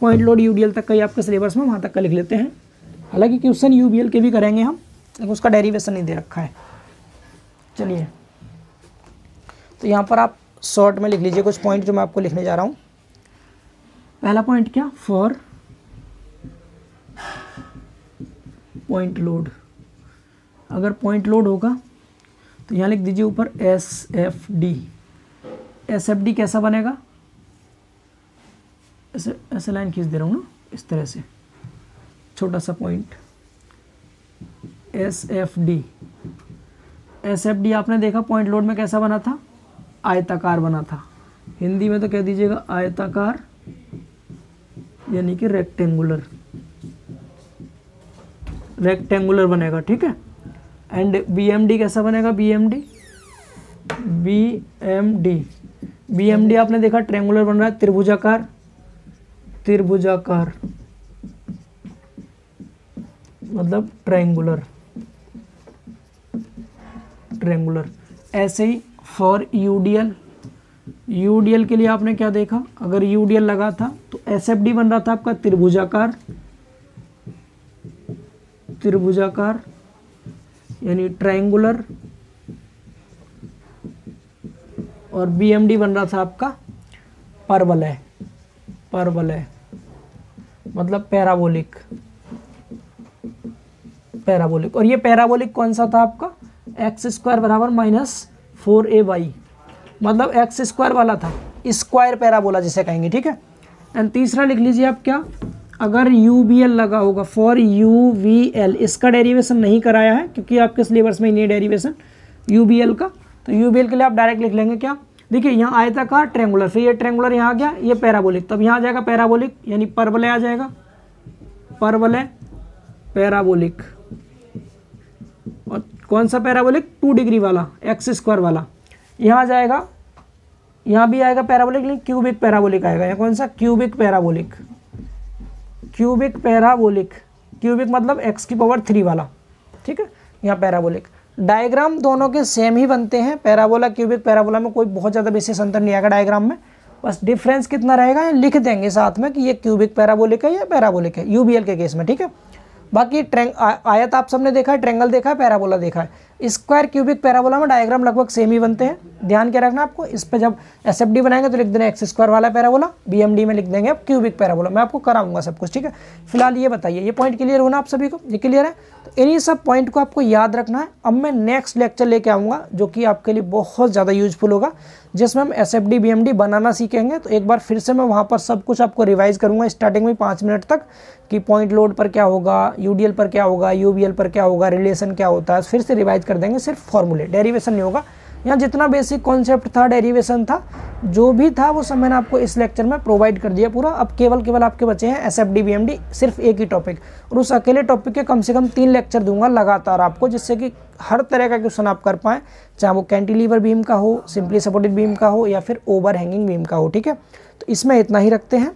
पॉइंट लोड UDL तक का ही आपके सिलेबस में, वहाँ तक का लिख लेते हैं। हालांकि क्वेश्चन UBL के भी करेंगे हम, लेकिन उसका डेरिवेशन नहीं दे रखा है। चलिए, तो यहाँ पर आप शॉर्ट में लिख लीजिए कुछ पॉइंट जो मैं आपको लिखने जा रहा हूँ। पहला पॉइंट क्या, फॉर पॉइंट लोड, अगर पॉइंट लोड होगा तो यहाँ लिख दीजिए ऊपर SFD। SFD कैसा बनेगा, ऐसे लाइन खींच दे रहा हूँ ना, इस तरह से छोटा सा पॉइंट SFD आपने देखा पॉइंट लोड में कैसा बना था, आयताकार बना था, हिंदी में तो कह दीजिएगा आयताकार यानी कि रेक्टेंगुलर बनेगा, ठीक है। एंड BMD कैसा बनेगा, BMD आपने देखा ट्रायंगुलर बन रहा है, त्रिभुजाकार मतलब ट्रायंगुलर। ऐसे ही फॉर UDL के लिए आपने क्या देखा, अगर UDL लगा था तो SFD बन रहा था आपका त्रिभुजाकार यानी ट्रायंगुलर, और BMD बन रहा था आपका परवलय। मतलब पैराबोलिक, पैराबोलिक। और ये पैराबोलिक कौन सा था आपका, एक्स स्क्वायर बराबर -4ay, मतलब एक्स स्क्वायर वाला था, स्क्वायर पैराबोला जिसे कहेंगे, ठीक है। एंड तीसरा लिख लीजिए आप क्या, अगर यूबीएल लगा होगा, फॉर यूवीएल, इसका डेरिवेशन नहीं कराया है क्योंकि आपके सिलेबस में नहीं है डेरिवेशन यूबीएल का, तो यूबीएल के लिए आप डायरेक्ट लिख लेंगे क्या, देखिए यहाँ आयताकार ट्रेंगुलर, फिर ये ट्रेंगुलर यहाँ आ गया, ये पैराबोलिक, तब यहाँ आ जाएगा पैराबोलिक, यानी परवलय आ जाएगा, परवलय पैराबोलिक। और कौन सा पैराबोलिक, 2 डिग्री वाला, एक्स स्क्वायर वाला। यहाँ आ जाएगा, यहाँ भी आएगा पैराबोलिक, लेकिन क्यूबिक पैराबोलिक आएगा। यहाँ कौन सा, cubic parabolic, cubic parabolic, cubic मतलब x की पावर 3 वाला, ठीक है। यहाँ पैराबोलिक। डायग्राम दोनों के सेम ही बनते हैं, पैराबोला क्यूबिक पैराबोला में कोई बहुत ज़्यादा विशेष अंतर नहीं आएगा डायग्राम में, बस डिफरेंस कितना रहेगा लिख देंगे साथ में कि ये क्यूबिक पैराबोलिक है या पैराबोलिक है यूबीएल के केस में, ठीक है। बाकी आयत आप सबने देखा है, ट्रेंगल देखा है, पैराबोला देखा है, स्क्वायर क्यूबिक पैराबोला में डायग्राम लगभग सेम ही बनते हैं। ध्यान क्या रखना आपको, इस पे जब एसएफडी बनाएंगे तो लिख देना एक्स स्क्वायर वाला पैराबोला, बीएमडी में लिख देंगे अब क्यूबिक पैराबोला। मैं आपको कराऊंगा सब कुछ, ठीक है। फिलहाल ये बताइए, ये पॉइंट क्लियर होना आप सभी को, ये क्लियर है। तो इन्हीं सब पॉइंट को आपको याद रखना है। अब मैं नेक्स्ट लेक्चर लेके आऊँगा जो कि आपके लिए बहुत ज़्यादा यूजफुल होगा, जिसमें हम एसएफडी बीएमडी बनाना सीखेंगे। तो एक बार फिर से मैं वहाँ पर सब कुछ आपको रिवाइज करूँगा स्टार्टिंग में 5 मिनट तक, कि पॉइंट लोड पर क्या होगा, यूडीएल पर क्या होगा, यूबीएल पर क्या होगा, रिलेशन क्या होता है, फिर से रिवाइज कर देंगे। सिर्फ फॉर्मूले, डेरिवेशन नहीं होगा। यहाँ जितना बेसिक कॉन्सेप्ट था, डेरिवेशन था, जो भी था वो सब मैंने आपको इस लेक्चर में प्रोवाइड कर दिया पूरा। अब केवल आपके बचे हैं एसएफडी बीएमडी, सिर्फ एक ही टॉपिक, और उस अकेले टॉपिक के कम से कम 3 लेक्चर दूंगा लगातार आपको, जिससे कि हर तरह का क्वेश्चन आप कर पाएँ, चाहे वो कैंटिलीवर बीम का हो, सिंपली सपोर्टेड बीम का हो, या फिर ओवर हैंगिंग बीम का हो, ठीक है। तो इसमें इतना ही रखते हैं।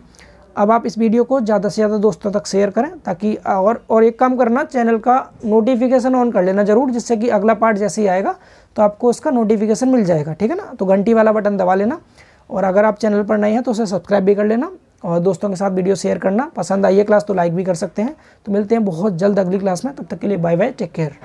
अब आप इस वीडियो को ज़्यादा से ज़्यादा दोस्तों तक शेयर करें, ताकि और एक काम करना, चैनल का नोटिफिकेशन ऑन कर लेना ज़रूर, जिससे कि अगला पार्ट जैसे ही आएगा तो आपको उसका नोटिफिकेशन मिल जाएगा, ठीक है ना। तो घंटी वाला बटन दबा लेना, और अगर आप चैनल पर नए हैं तो उसे सब्सक्राइब भी कर लेना, और दोस्तों के साथ वीडियो शेयर करना। पसंद आई है क्लास तो लाइक भी कर सकते हैं। तो मिलते हैं बहुत जल्द अगली क्लास में, तब तक के लिए बाय बाय, टेक केयर।